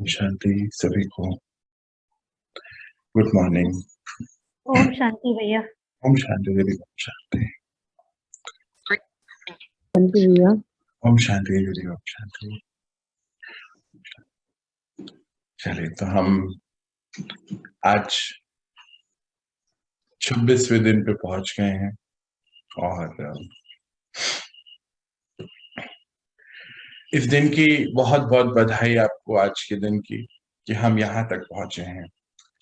शांति सभी को। Good morning. Om Shanti भैया। ओम शांति दीदी। ओम शांति। शांति भैया। ओम शांति दीदी। ओम शांति। चलिए, तो हम आज 26वें दिन पे पहुंच गए हैं और इस दिन की बहुत बहुत बधाई आपको, आज के दिन की, कि हम यहाँ तक पहुंचे हैं,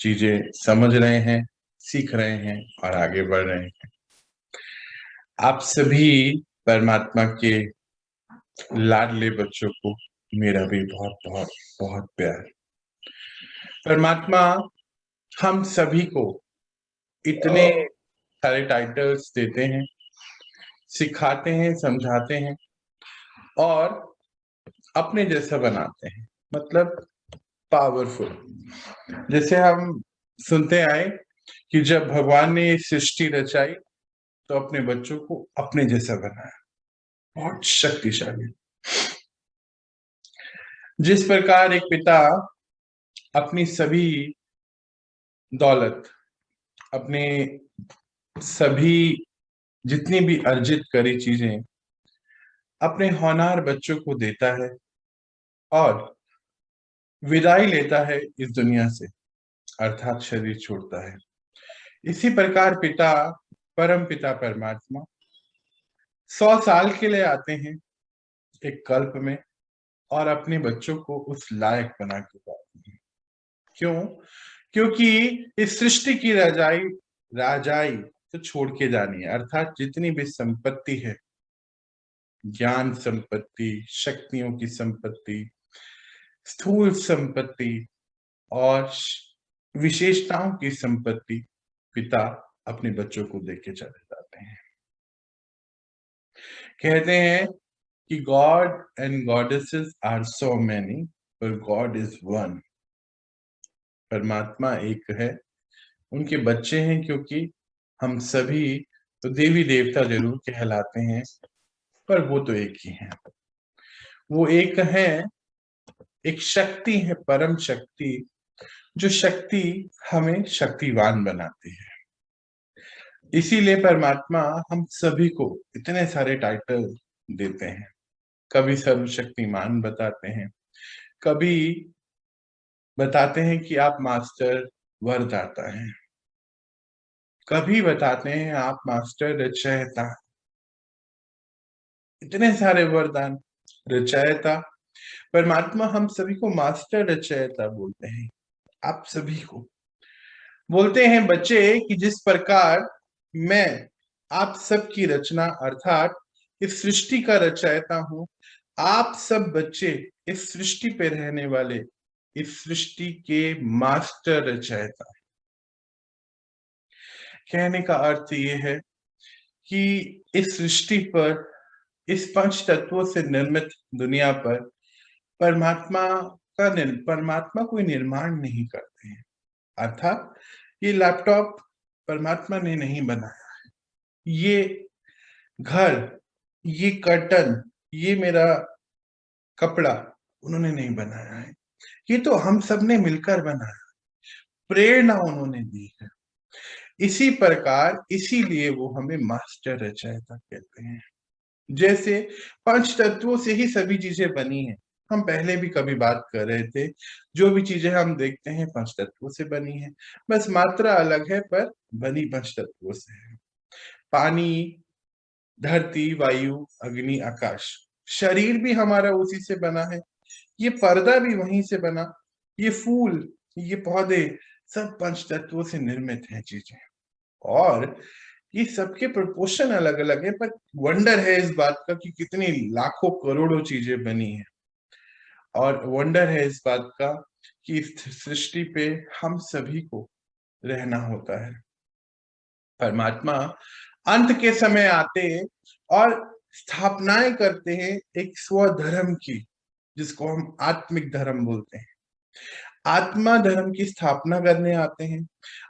चीजें समझ रहे हैं, सीख रहे हैं और आगे बढ़ रहे हैं। आप सभी परमात्मा के लाडले बच्चों को मेरा भी बहुत बहुत बहुत प्यार। परमात्मा हम सभी को इतने सारे टाइटल्स देते हैं, सिखाते हैं, समझाते हैं और अपने जैसा बनाते हैं, मतलब पावरफुल। जैसे हम सुनते आए कि जब भगवान ने सृष्टि रचाई तो अपने बच्चों को अपने जैसा बनाया, बहुत शक्तिशाली। जिस प्रकार एक पिता अपनी सभी दौलत, अपने सभी जितनी भी अर्जित करी चीजें अपने होनहार बच्चों को देता है और विदाई लेता है इस दुनिया से, अर्थात शरीर छोड़ता है, इसी प्रकार पिता, परम पिता परमात्मा 100 साल के लिए आते हैं एक कल्प में और अपने बच्चों को उस लायक बना के जाते हैं। क्यों? क्योंकि इस सृष्टि की राजाई तो छोड़ के जानी है, अर्थात जितनी भी संपत्ति है, ज्ञान संपत्ति, शक्तियों की संपत्ति, स्थूल संपत्ति और विशेषताओं की संपत्ति पिता अपने बच्चों को देके चले जाते हैं। कहते हैं कि God and goddesses are so many पर गॉड इज वन। परमात्मा एक है, उनके बच्चे हैं क्योंकि हम सभी तो देवी देवता जरूर कहलाते हैं, पर वो तो एक ही हैं। वो एक है, एक शक्ति है, परम शक्ति, जो शक्ति हमें शक्तिवान बनाती है। इसीलिए परमात्मा हम सभी को इतने सारे टाइटल देते हैं। कभी सर्वशक्तिमान बताते हैं, कभी बताते हैं कि आप मास्टर वरदाता हैं, कभी बताते हैं आप मास्टर रचयिता। इतने सारे वरदान। रचयिता, परमात्मा हम सभी को मास्टर रचयिता बोलते हैं। आप सभी को बोलते हैं बच्चे कि जिस प्रकार मैं आप सबकी रचना अर्थात इस सृष्टि का रचयिता हूं, आप सब बच्चे इस सृष्टि पे रहने वाले इस सृष्टि के मास्टर रचयिता। कहने का अर्थ ये है कि इस सृष्टि पर, इस पंच तत्वों से निर्मित दुनिया पर परमात्मा कोई निर्माण नहीं करते हैं। अर्थात ये लैपटॉप परमात्मा ने नहीं बनाया है, ये घर, ये कर्टन, ये मेरा कपड़ा उन्होंने नहीं बनाया है, ये तो हम सब ने मिलकर बनाया, प्रेरणा उन्होंने दी है। इसी प्रकार, इसीलिए वो हमें मास्टर रचयिता कहते हैं। जैसे पंच तत्वों से ही सभी चीजें बनी हैं, हम पहले भी कभी बात कर रहे थे, जो भी चीजें हम देखते हैं पंच तत्वों से बनी है, बस मात्रा अलग है पर बनी पंच तत्वों से है। पानी, धरती, वायु, अग्नि, आकाश, शरीर भी हमारा उसी से बना है, ये पर्दा भी वहीं से बना, ये फूल, ये पौधे सब पंच तत्वों से निर्मित हैं चीजें। और ये सबके प्रपोर्शन अलग अलग है, पर वंडर है इस बात का कि कितनी लाखों करोड़ों चीजें बनी हैं। और वंडर है इस बात का कि इस सृष्टि पे हम सभी को रहना होता है। परमात्मा अंत के समय आते और स्थापनाएं करते हैं एक स्वधर्म की, जिसको हम आत्मिक धर्म बोलते हैं। आत्मा धर्म की स्थापना करने आते हैं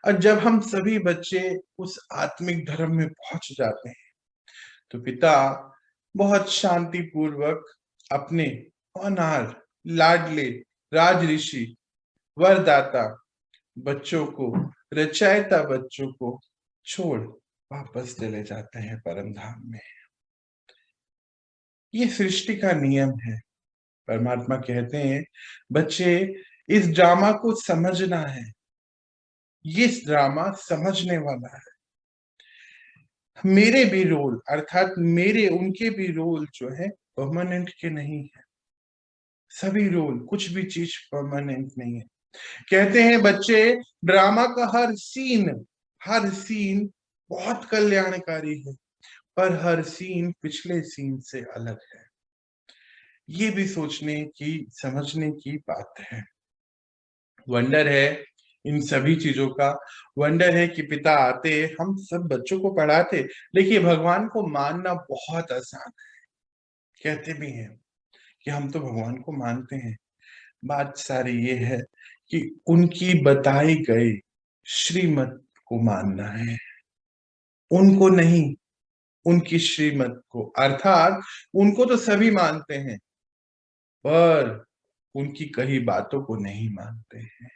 और जब हम सभी बच्चे उस आत्मिक धर्म में पहुंच जाते हैं तो पिता बहुत शांति पूर्वक अपने होनहार लाडले राज ऋषि, वरदाता बच्चों को, रचयिता बच्चों को छोड़ वापस चले जाते हैं परम धाम में। ये सृष्टि का नियम है। परमात्मा कहते हैं बच्चे इस ड्रामा को समझना है, ये ड्रामा समझने वाला है। मेरे भी रोल अर्थात मेरे उनके भी रोल जो है परमानेंट के नहीं है। सभी रोल, कुछ भी चीज परमानेंट नहीं है। कहते हैं बच्चे ड्रामा का हर सीन बहुत कल्याणकारी है, पर हर सीन पिछले सीन से अलग है। ये भी सोचने की समझने की बात है। वंडर है इन सभी चीजों का। वंडर है कि पिता आते, हम सब बच्चों को पढ़ाते। देखिए भगवान को मानना बहुत आसान है, कहते भी हैं कि हम तो भगवान को मानते हैं। बात सारी ये है कि उनकी बताई गई श्रीमत को मानना है, उनको नहीं, उनकी श्रीमत को। अर्थात उनको तो सभी मानते हैं, पर उनकी कही बातों को नहीं मानते हैं,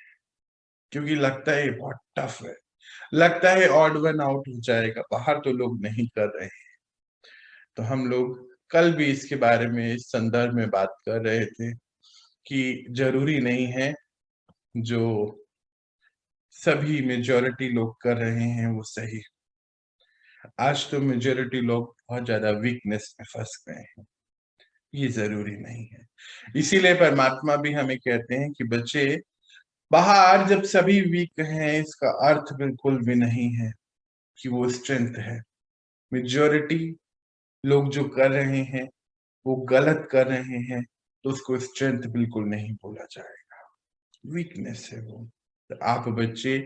क्योंकि लगता है ये बहुत टफ है, लगता है ऑड वन आउट हो जाएगा, बाहर तो लोग नहीं कर रहे हैं। तो हम लोग कल भी इसके बारे में, इस संदर्भ में बात कर रहे थे कि जरूरी नहीं है जो सभी मेजॉरिटी लोग कर रहे हैं वो सही। आज तो मेजॉरिटी लोग बहुत ज्यादा वीकनेस में फंस गए हैं, ये जरूरी नहीं है। इसीलिए परमात्मा भी हमें कहते हैं कि बच्चे बाहर जब सभी वीक हैं, इसका अर्थ बिल्कुल भी नहीं है कि वो स्ट्रेंथ है। मेजॉरिटी लोग जो कर रहे हैं वो गलत कर रहे हैं, तो उसको स्ट्रेंथ बिल्कुल नहीं बोला जाएगा, वीकनेस है वो। तो आप बच्चे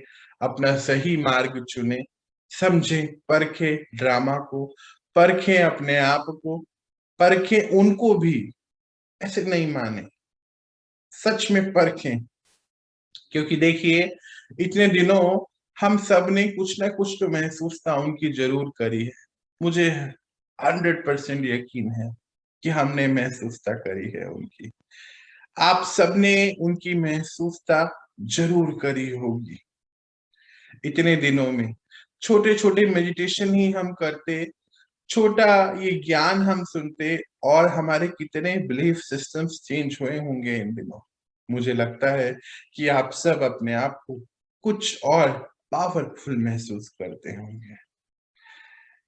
अपना सही मार्ग चुने, समझे, परखे ड्रामा को, परखे अपने आप को, परखे उनको भी, ऐसे नहीं माने, सच में परखें। क्योंकि देखिए इतने दिनों हम सब ने कुछ ना कुछ तो महसूसता उनकी जरूर करी है। मुझे 100% यकीन है कि हमने महसूसता करी है उनकी। आप सबने उनकी महसूसता जरूर करी होगी। इतने दिनों में छोटे छोटे मेडिटेशन ही हम करते, छोटा ये ज्ञान हम सुनते, और हमारे कितने बिलीफ सिस्टम्स चेंज हुए होंगे इन दिनों। मुझे लगता है कि आप सब अपने आप को कुछ और पावरफुल महसूस करते होंगे।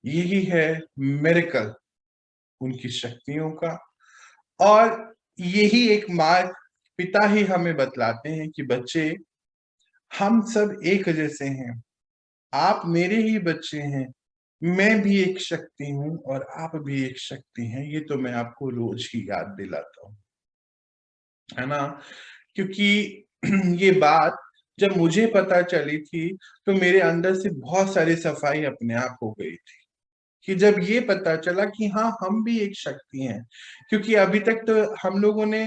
यही है मिरेकल उनकी शक्तियों का। और यही एक मार्ग पिता ही हमें बतलाते हैं कि बच्चे हम सब एक जैसे हैं, आप मेरे ही बच्चे हैं, मैं भी एक शक्ति हूं और आप भी एक शक्ति हैं। ये तो मैं आपको रोज ही याद दिलाता हूँ, है ना। क्योंकि ये बात जब मुझे पता चली थी तो मेरे अंदर से बहुत सारी सफाई अपने आप हो गई थी, कि जब ये पता चला कि हाँ हम भी एक शक्ति हैं। क्योंकि अभी तक तो हम लोगों ने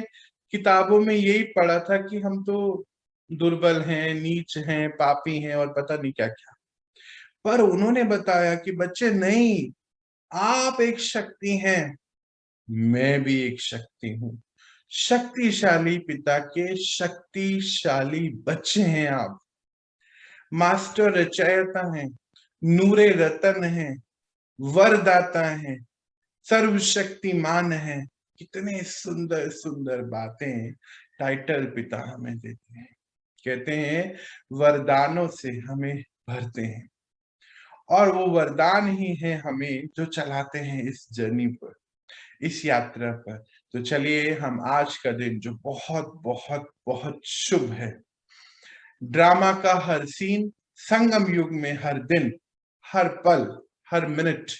किताबों में यही पढ़ा था कि हम तो दुर्बल हैं, नीच हैं, पापी हैं और पता नहीं क्या क्या। पर उन्होंने बताया कि बच्चे नहीं, आप एक शक्ति हैं, मैं भी एक शक्ति हूं। शक्तिशाली पिता के शक्तिशाली बच्चे हैं आप। मास्टर रचयिता हैं, नूरे रतन हैं, वरदाता हैं, सर्वशक्तिमान है। कितने सुंदर सुंदर बातें टाइटल पिता हमें देते हैं। कहते हैं वरदानों से हमें भरते हैं, और वो वरदान ही है हमें जो चलाते हैं इस जर्नी पर, इस यात्रा पर। तो चलिए हम आज का दिन जो बहुत बहुत बहुत शुभ है, ड्रामा का हर सीन, संगम युग में हर दिन, हर पल, हर मिनट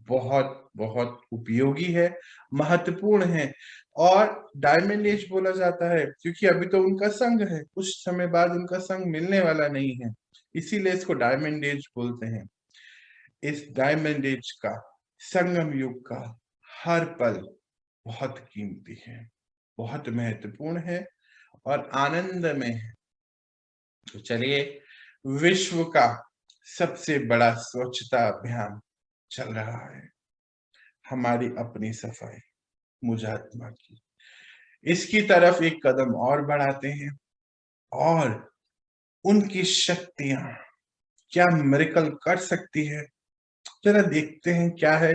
बहुत बहुत उपयोगी है, महत्वपूर्ण है। और डायमंड एज बोला जाता है क्योंकि अभी तो उनका संग है, कुछ समय बाद उनका संग मिलने वाला नहीं है, इसीलिए इसको डायमंड एज बोलते हैं। इस डायमंड एज का, संगम युग का हर पल बहुत कीमती है, बहुत महत्वपूर्ण है और आनंद में है। तो चलिए, विश्व का सबसे बड़ा स्वच्छता अभियान चल रहा है, हमारी अपनी सफाई, मुझात्मा की। इसकी तरफ एक कदम और बढ़ाते हैं और उनकी शक्तियां क्या मिरेकल कर सकती है, जरा देखते हैं क्या है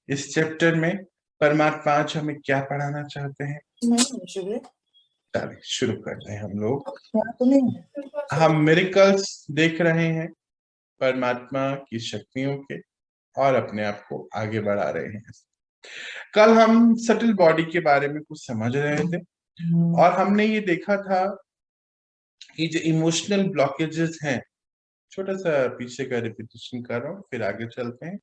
इस चैप्टर में परमात्मा आज हमें क्या पढ़ाना चाहते हैं। चलिए शुरू करते हैं हम लोग। हम मिरेकल्स देख रहे हैं परमात्मा की शक्तियों के और अपने आप को आगे बढ़ा रहे हैं। कल हम सटल बॉडी के बारे में कुछ समझ रहे थे और हमने ये देखा था कि जो इमोशनल ब्लॉकेजेस हैं, छोटा सा पीछे का रिपीटेशन कर रहा हूँ फिर आगे चलते हैं।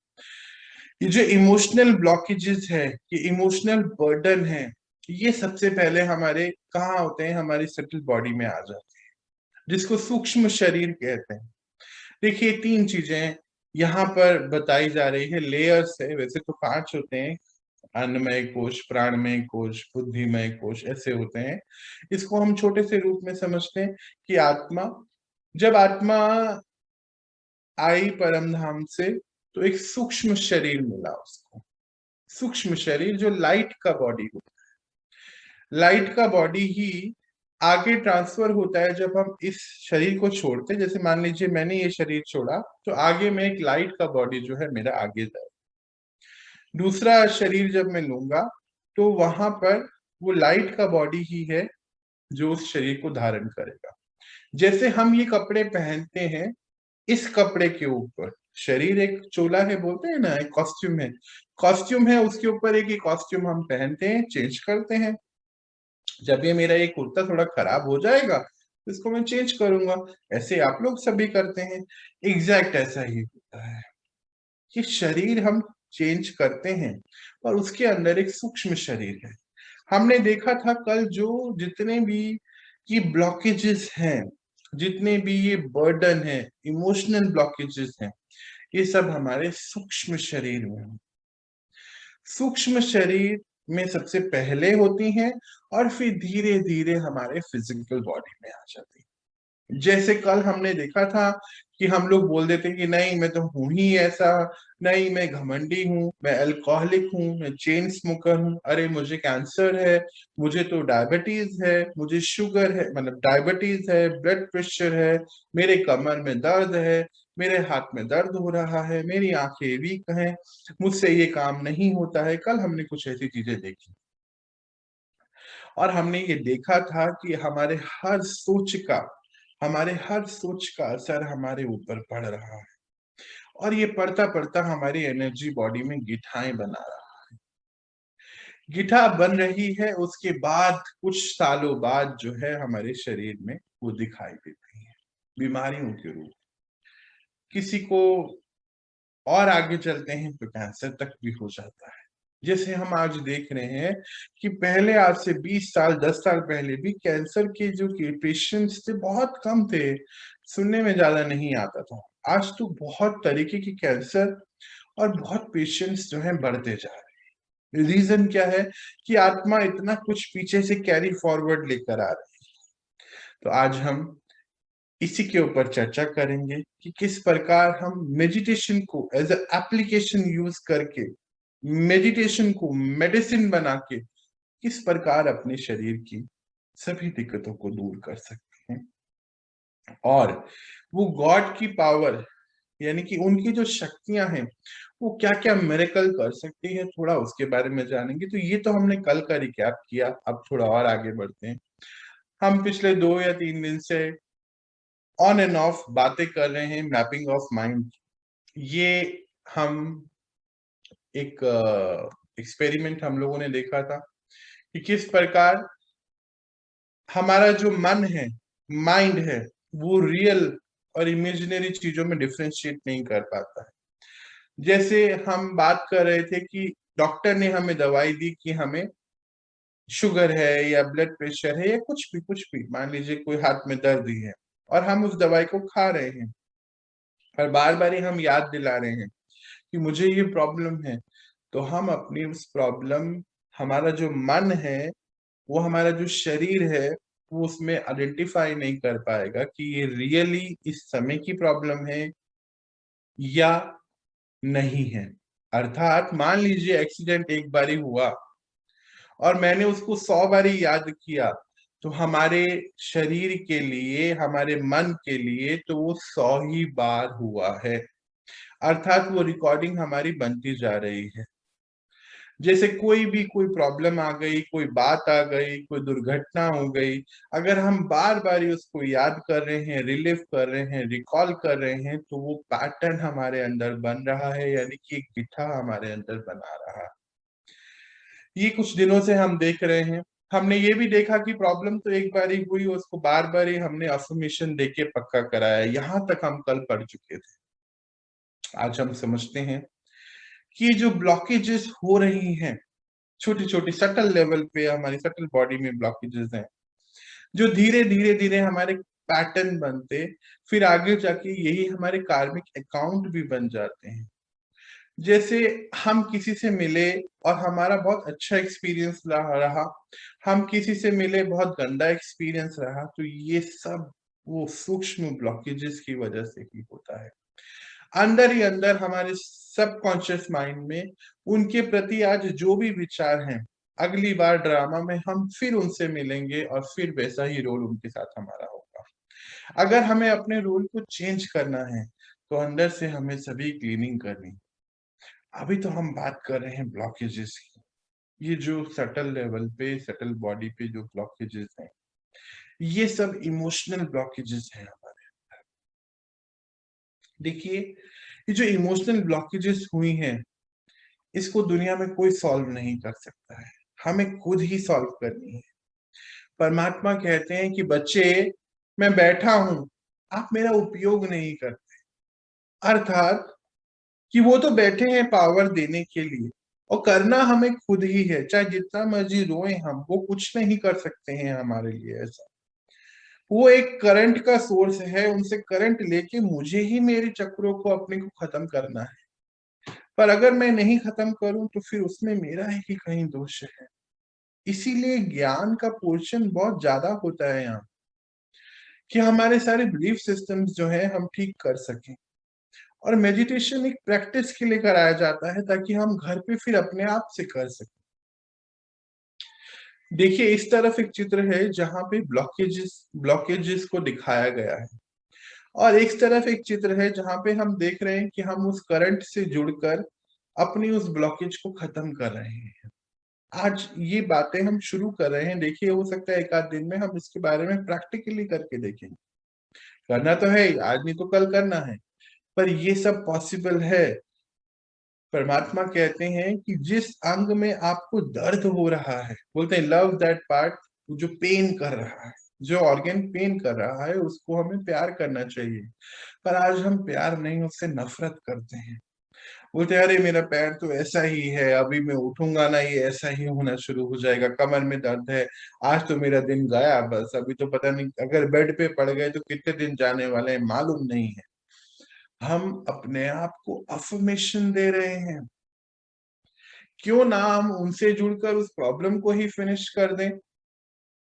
ये जो इमोशनल ब्लॉकेजेस है, ये इमोशनल बर्डन है, ये सबसे पहले हमारे कहाँ होते हैं, हमारी सटल बॉडी में आ जाते हैं, जिसको सूक्ष्म शरीर कहते हैं। देखिए 3 चीजें यहाँ पर बताई जा रही है, लेयर्स है, वैसे तो 5 होते हैं, अन्नमय कोश, प्राणमय कोश, बुद्धिमय कोश, ऐसे होते हैं। इसको हम छोटे से रूप में समझते हैं कि आत्मा, जब आत्मा आई परम धाम से तो एक सूक्ष्म शरीर मिला उसको, सूक्ष्म शरीर जो लाइट का बॉडी होता है। लाइट का बॉडी ही आगे ट्रांसफर होता है जब हम इस शरीर को छोड़ते, जैसे मान लीजिए मैंने ये शरीर छोड़ा तो आगे में एक लाइट का बॉडी जो है मेरा आगे जाए। दूसरा शरीर जब मैं लूंगा तो वहां पर वो लाइट का बॉडी ही है जो उस शरीर को धारण करेगा। जैसे हम ये कपड़े पहनते हैं, इस कपड़े के ऊपर शरीर एक चोला है, बोलते हैं ना, एक कॉस्ट्यूम है, कॉस्ट्यूम है, उसके ऊपर एक कॉस्ट्यूम हम पहनते हैं, चेंज करते हैं। जब ये मेरा ये कुर्ता थोड़ा खराब हो जाएगा तो इसको मैं चेंज करूंगा, ऐसे आप लोग सभी करते हैं। एग्जैक्ट ऐसा ही होता है कि शरीर हम चेंज करते हैं और उसके अंदर एक सूक्ष्म शरीर है। हमने देखा था कल जो जितने भी ये ब्लॉकेजेस हैं, जितने भी ये बर्डन है, इमोशनल ब्लॉकेजेस हैं, ये सब हमारे सूक्ष्म शरीर में हैं। सूक्ष्म शरीर में सबसे पहले होती हैं और फिर धीरे धीरे हमारे फिजिकल बॉडी में आ जाती है। जैसे कल हमने देखा था कि हम लोग बोल देते कि नहीं मैं तो हूं ही ऐसा, नहीं मैं घमंडी हूँ, मैं अल्कोहलिक हूँ, मैं चेन स्मोकर हूँ, अरे मुझे कैंसर है, मुझे तो डायबिटीज है, मुझे शुगर है, मतलब डायबिटीज है, ब्लड प्रेशर है, मेरे कमर में दर्द है, मेरे हाथ में दर्द हो रहा है, मेरी आंखें वीक हैं, मुझसे ये काम नहीं होता है। कल हमने कुछ ऐसी चीजें देखी और हमने ये देखा था कि हमारे हर सोच का असर हमारे ऊपर पड़ रहा है और ये पड़ता पड़ता हमारी एनर्जी बॉडी में गिठाएं बना रहा है। गिठा बन रही है, उसके बाद कुछ सालों बाद जो है हमारे शरीर में वो दिखाई देती है बीमारियों के रूप। किसी को और आगे चलते हैं तो कैंसर तक भी हो जाता है। जैसे हम आज देख रहे हैं कि पहले आज से 20 साल 10 साल पहले भी कैंसर के जो पेशेंट्स थे बहुत कम थे, सुनने में ज्यादा नहीं आता था। आज तो बहुत तरीके की कैंसर और बहुत पेशेंट्स जो हैं बढ़ते जा रहे हैं। रीजन क्या है कि आत्मा इतना कुछ पीछे से कैरी फॉरवर्ड लेकर आ रही है। तो आज हम इसी के ऊपर चर्चा करेंगे कि किस प्रकार हम मेडिटेशन को एज ए एप्लीकेशन यूज करके, मेडिटेशन को मेडिसिन बना के किस प्रकार अपने शरीर की सभी दिक्कतों को दूर कर सकते हैं और वो गॉड की पावर यानी कि उनकी जो शक्तियां हैं वो क्या क्या मिरेकल कर सकती है, थोड़ा उसके बारे में जानेंगे। तो ये तो हमने कल का रिकैप किया, अब थोड़ा और आगे बढ़ते हैं। हम पिछले 2 या 3 दिन से ऑन एंड ऑफ बातें कर रहे हैं मैपिंग ऑफ माइंड। ये हम एक एक्सपेरिमेंट हम लोगों ने देखा था कि किस प्रकार हमारा जो मन है, माइंड है, वो रियल और इमेजिनरी चीजों में डिफ्रेंशिएट नहीं कर पाता है। जैसे हम बात कर रहे थे कि डॉक्टर ने हमें दवाई दी कि हमें शुगर है या ब्लड प्रेशर है या कुछ भी मान लीजिए कोई हाथ में दर्द ही है और हम उस दवाई को खा रहे हैं और बार बार ही हम याद दिला रहे हैं कि मुझे ये प्रॉब्लम है। तो हम अपनी उस प्रॉब्लम, हमारा जो मन है, वो हमारा जो शरीर है, वो उसमें आइडेंटिफाई नहीं कर पाएगा कि ये रियली इस समय की प्रॉब्लम है या नहीं है। अर्थात मान लीजिए एक्सीडेंट एक बार ही हुआ और मैंने उसको 100 बारी याद किया, तो हमारे शरीर के लिए, हमारे मन के लिए तो वो 100 ही बार हुआ है। अर्थात वो रिकॉर्डिंग हमारी बनती जा रही है। जैसे कोई प्रॉब्लम आ गई, कोई बात आ गई, कोई दुर्घटना हो गई, अगर हम बार बार उसको याद कर रहे हैं, रिलीव कर रहे हैं, रिकॉल कर रहे हैं, तो वो पैटर्न हमारे अंदर बन रहा है, यानी कि एक गिट्ठा हमारे अंदर बना रहा है। ये कुछ दिनों से हम देख रहे हैं। हमने ये भी देखा कि प्रॉब्लम तो एक बार ही हुई, उसको बार बार ही हमने अफर्मेशन देके पक्का कराया। यहां तक हम कल पढ़ चुके थे। आज हम समझते हैं कि जो ब्लॉकेजेस हो रही हैं, छोटी छोटी सटल लेवल पे, हमारी सटल बॉडी में ब्लॉकेजेस हैं, जो धीरे धीरे धीरे हमारे पैटर्न बनते, फिर आगे जाके यही हमारे कार्मिक अकाउंट भी बन जाते हैं। जैसे हम किसी से मिले और हमारा बहुत अच्छा एक्सपीरियंस रहा, हम किसी से मिले बहुत गंदा एक्सपीरियंस रहा, तो ये सब वो सूक्ष्म ब्लॉकेजेस की वजह से ही होता है। अंदर ही अंदर हमारे सबकॉन्शियस माइंड में उनके प्रति आज जो भी विचार हैं, अगली बार ड्रामा में हम फिर उनसे मिलेंगे और फिर वैसा ही रोल उनके साथ हमारा होगा। अगर हमें अपने रोल को चेंज करना है, तो अंदर से हमें सभी क्लीनिंग करनी। अभी तो हम बात कर रहे हैं ब्लॉकेजेस की। ये जो सटल लेवल पे, सटल बॉडी पे जो ब्लॉकेजेस हैं, ये सब इमोशनल ब्लॉकेजेस हैं हमारे। देखिए, ये जो इमोशनल ब्लॉकेजेस हुई हैं, इसको दुनिया में कोई सॉल्व नहीं कर सकता है, हमें खुद ही सॉल्व करनी है। परमात्मा कहते हैं कि बच्चे, मैं बैठा हूं, आप मेरा उपयोग नहीं करते। अर्थात कि वो तो बैठे हैं पावर देने के लिए, और करना हमें खुद ही है। चाहे जितना मर्जी रोए हम, वो कुछ नहीं कर सकते हैं हमारे लिए ऐसा। वो एक करंट का सोर्स है, उनसे करंट लेके मुझे ही मेरे चक्रों को अपने को खत्म करना है। पर अगर मैं नहीं खत्म करूं, तो फिर उसमें मेरा ही कहीं दोष है। इसीलिए ज्ञान का पोर्शन बहुत ज्यादा होता है यहाँ, कि हमारे सारे बिलीफ सिस्टम्स जो है हम ठीक कर सकें। और मेडिटेशन एक प्रैक्टिस के लिए कराया जाता है, ताकि हम घर पे फिर अपने आप से कर सकें। देखिए, इस तरफ एक चित्र है जहां पे ब्लॉकेजेस ब्लॉकेजेस को दिखाया गया है, और एक तरफ एक चित्र है जहां पे हम देख रहे हैं कि हम उस करंट से जुड़कर अपनी उस ब्लॉकेज को खत्म कर रहे हैं। आज ये बातें हम शुरू कर रहे हैं। देखिए, हो सकता है एक आध दिन में हम इसके बारे में प्रैक्टिकली करके देखेंगे। करना तो है, आज नहीं तो कल करना है, पर ये सब पॉसिबल है। परमात्मा कहते हैं कि जिस अंग में आपको दर्द हो रहा है, बोलते हैं लव दैट पार्ट, जो पेन कर रहा है, जो ऑर्गन पेन कर रहा है, उसको हमें प्यार करना चाहिए। पर आज हम प्यार नहीं, उससे नफरत करते हैं। बोलते हैं अरे मेरा पैर तो ऐसा ही है, अभी मैं उठूंगा ना, ये ऐसा ही होना शुरू हो जाएगा, कमर में दर्द है, आज तो मेरा दिन गया, बस अभी तो पता नहीं अगर बेड पे पड़ गए तो कितने दिन जाने वाले हैं मालूम नहीं है। हम अपने आप को अफर्मेशन दे रहे हैं। क्यों ना हम उनसे जुड़कर उस प्रॉब्लम को ही फिनिश कर दें।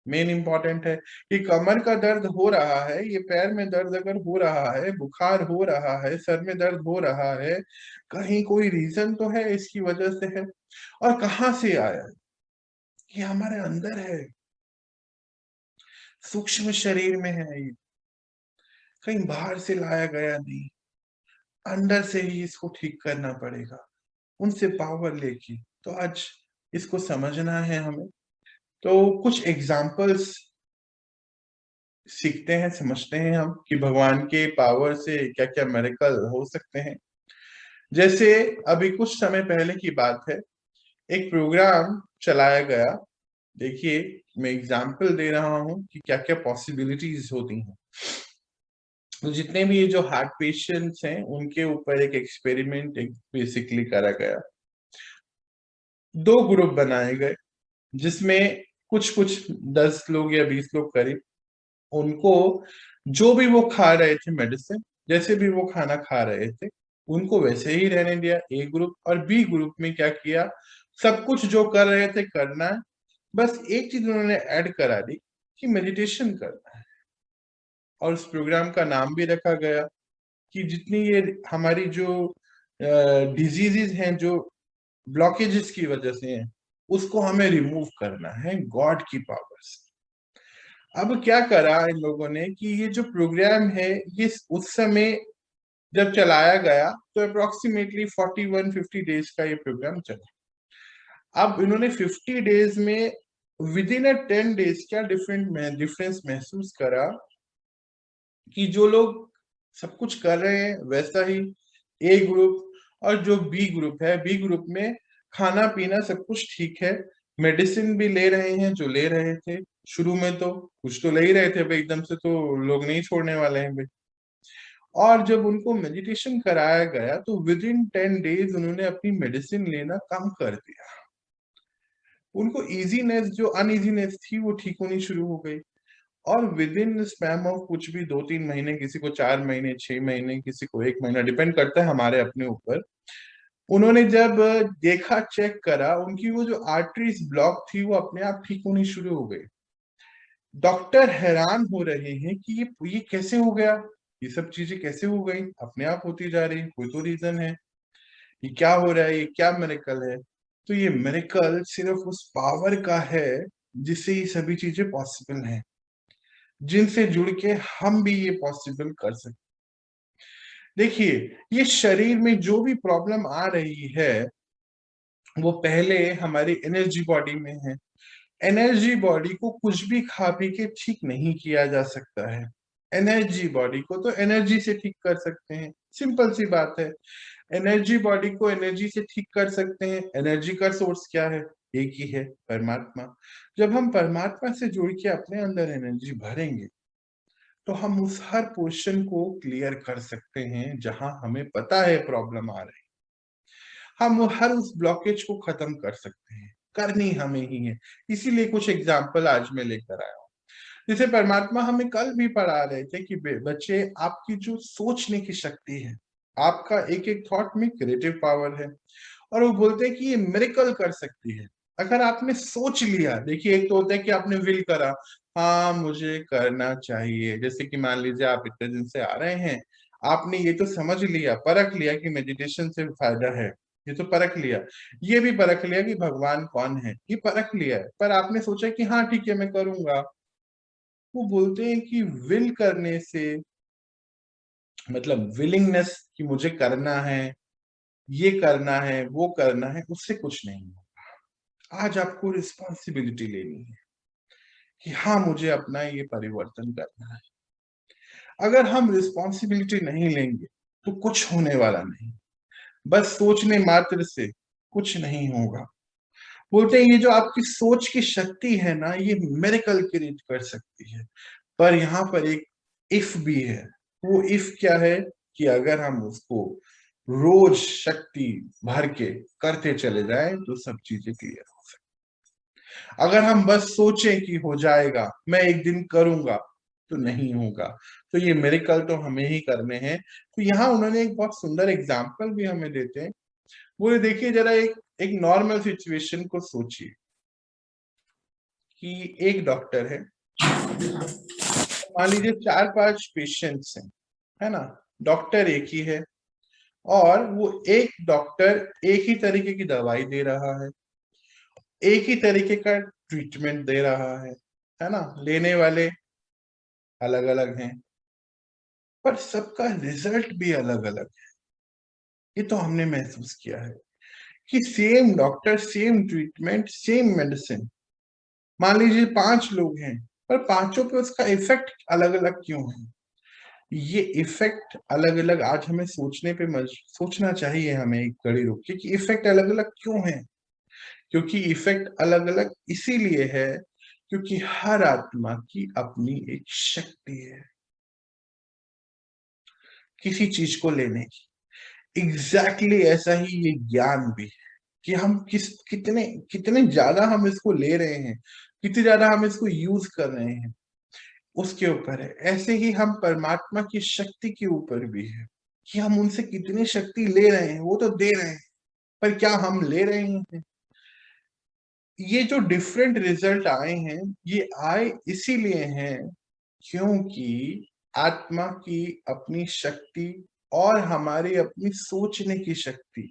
मेन इंपॉर्टेंट है कि कमर का दर्द हो रहा है, ये पैर में दर्द अगर हो रहा है, बुखार हो रहा है, सर में दर्द हो रहा है, कहीं कोई रीजन तो है, इसकी वजह से है। और कहाँ से आया? ये हमारे अंदर है, सूक्ष्म शरीर में है ये, कहीं बाहर से लाया गया नहीं। अंदर से ही इसको ठीक करना पड़ेगा, उनसे पावर लेके। तो आज इसको समझना है हमें। तो कुछ एग्जाम्पल्स सीखते हैं, समझते हैं हम कि भगवान के पावर से क्या क्या मिरेकल हो सकते हैं। जैसे अभी कुछ समय पहले की बात है, एक प्रोग्राम चलाया गया। देखिए, मैं एग्जाम्पल दे रहा हूं कि क्या क्या पॉसिबिलिटीज होती हैं। तो जितने भी ये जो हार्ट पेशेंट्स हैं, उनके ऊपर एक एक्सपेरिमेंट एक बेसिकली करा गया। 2 ग्रुप बनाए गए, जिसमें कुछ कुछ 10 लोग या 20 लोग करीब, उनको जो भी वो खा रहे थे मेडिसिन, जैसे भी वो खाना खा रहे थे, उनको वैसे ही रहने दिया ए ग्रुप। और बी ग्रुप में क्या किया, सब कुछ जो कर रहे थे करना है, बस एक चीज उन्होंने ऐड करा दी कि मेडिटेशन करना है। और उस प्रोग्राम का नाम भी रखा गया कि जितनी ये हमारी जो डिजीजेज हैं, जो ब्लॉकेजेस की वजह से हैं, उसको हमें रिमूव करना है गॉड की पावर से। अब क्या करा इन लोगों ने कि ये जो प्रोग्राम है ये उस समय जब चलाया गया तो अप्रोक्सीमेटली 41-50 डेज का ये प्रोग्राम चला। अब इन्होंने 50 डेज में विद इन 10 डेज क्या डिफरेंस महसूस करा कि जो लोग सब कुछ कर रहे हैं वैसा ही ए ग्रुप, और जो बी ग्रुप है, बी ग्रुप में खाना पीना सब कुछ ठीक है, मेडिसिन भी ले रहे हैं जो ले रहे थे शुरू में, तो कुछ तो ले ही रहे थे भाई, एकदम से तो लोग नहीं छोड़ने वाले हैं भाई। और जब उनको मेडिटेशन कराया गया तो विद इन 10 डेज उन्होंने अपनी मेडिसिन लेना कम कर दिया। उनको इजीनेस, जो अनइजीनेस थी, वो ठीक होनी शुरू हो गई। और विद इन स्पैम ऑफ कुछ भी 2-3 महीने, किसी को 4 महीने, 6 महीने, किसी को 1 महीना, डिपेंड करता है हमारे अपने ऊपर, उन्होंने जब देखा, चेक करा, उनकी वो जो आर्टरीज ब्लॉक थी वो अपने आप ठीक होनी शुरू हो गई। डॉक्टर हैरान हो रहे हैं कि ये कैसे हो गया, ये सब चीजें कैसे हो गई, अपने आप होती जा रही, कोई तो रीजन है, ये क्या हो रहा है, ये क्या मिरेकल है। तो ये मिरेकल सिर्फ उस पावर का है जिससे ये सभी चीजें पॉसिबल हैं, जिनसे जुड़ के हम भी ये पॉसिबल कर सकते। देखिए, ये शरीर में जो भी प्रॉब्लम आ रही है वो पहले हमारी एनर्जी बॉडी में है। एनर्जी बॉडी को कुछ भी खा पी के ठीक नहीं किया जा सकता है। एनर्जी बॉडी को तो एनर्जी से ठीक कर सकते हैं, सिंपल सी बात है। एनर्जी बॉडी को एनर्जी से ठीक कर सकते हैं। एनर्जी का सोर्स क्या है? एक ही है, परमात्मा। जब हम परमात्मा से जुड़ के अपने अंदर एनर्जी भरेंगे तो हम उस हर पोर्शन को क्लियर कर सकते हैं जहां हमें पता है प्रॉब्लम आ रही, हम हर उस ब्लॉकेज को खत्म कर सकते हैं। करनी हमें ही है। इसीलिए कुछ एग्जाम्पल आज मैं लेकर आया हूँ। जैसे परमात्मा हमें कल भी पढ़ा रहे थे कि बच्चे, आपकी जो सोचने की शक्ति है, आपका एक एक थॉट में क्रिएटिव पावर है, और वो बोलते हैं कि ये मिरेकल कर सकती है अगर आपने सोच लिया। देखिए, एक तो होता है कि आपने विल करा, हाँ मुझे करना चाहिए, जैसे कि मान लीजिए आप इतने दिन से आ रहे हैं, आपने ये तो समझ लिया, परख लिया कि मेडिटेशन से फायदा है, ये तो परख लिया, ये भी परख लिया कि भगवान कौन है, ये परख लिया है, पर आपने सोचा कि हाँ ठीक है मैं करूंगा। वो बोलते हैं कि विल करने से, मतलब विलिंगनेस कि मुझे करना है, ये करना है, वो करना है, उससे कुछ नहीं होगा। आज आपको रिस्पॉन्सिबिलिटी लेनी है कि हाँ मुझे अपना ये परिवर्तन करना है। अगर हम रिस्पॉन्सिबिलिटी नहीं लेंगे तो कुछ होने वाला नहीं, बस सोचने मात्र से कुछ नहीं होगा। बोलते हैं ये जो आपकी सोच की शक्ति है ना, ये मिरेकल क्रिएट कर सकती है, पर यहाँ पर एक इफ भी है। वो इफ क्या है कि अगर हम उसको रोज शक्ति भर के करते चले जाएं तो सब चीजें क्लियर हो सकती। अगर हम बस सोचें कि हो जाएगा, मैं एक दिन करूंगा, तो नहीं होगा। तो ये मिरेकल तो हमें ही करने हैं। तो यहाँ उन्होंने एक बहुत सुंदर एग्जाम्पल भी हमें देते हैं। वो देखिए जरा, एक एक नॉर्मल सिचुएशन को सोचिए कि एक डॉक्टर है, मान लीजिए 4-5 पेशेंट्स हैं, है ना, डॉक्टर एक ही है, और वो एक डॉक्टर एक ही तरीके की दवाई दे रहा है, एक ही तरीके का ट्रीटमेंट दे रहा है ना, लेने वाले अलग अलग हैं, पर सबका रिजल्ट भी अलग अलग है। ये तो हमने महसूस किया है कि same doctor, same treatment, same medicine, मान लीजिए 5 लोग हैं, पर पांचों पे उसका इफेक्ट अलग अलग क्यों है? ये इफेक्ट अलग अलग आज हमें सोचने पे सोचना चाहिए हमें एक घड़ी रुक के कि इफेक्ट अलग अलग क्यों है। क्योंकि इफेक्ट अलग अलग इसीलिए है क्योंकि हर आत्मा की अपनी एक शक्ति है किसी चीज को लेने की। एग्जैक्टली ऐसा ही ये ज्ञान भी है कि हम कितने कितने ज्यादा हम इसको ले रहे हैं, कितने ज्यादा हम इसको यूज कर रहे हैं, उसके ऊपर है। ऐसे ही हम परमात्मा की शक्ति के ऊपर भी है कि हम उनसे कितनी शक्ति ले रहे हैं। वो तो दे रहे हैं, पर क्या हम ले रहे हैं? ये जो डिफरेंट रिजल्ट आए हैं, ये आए इसीलिए हैं क्योंकि आत्मा की अपनी शक्ति और हमारी अपनी सोचने की शक्ति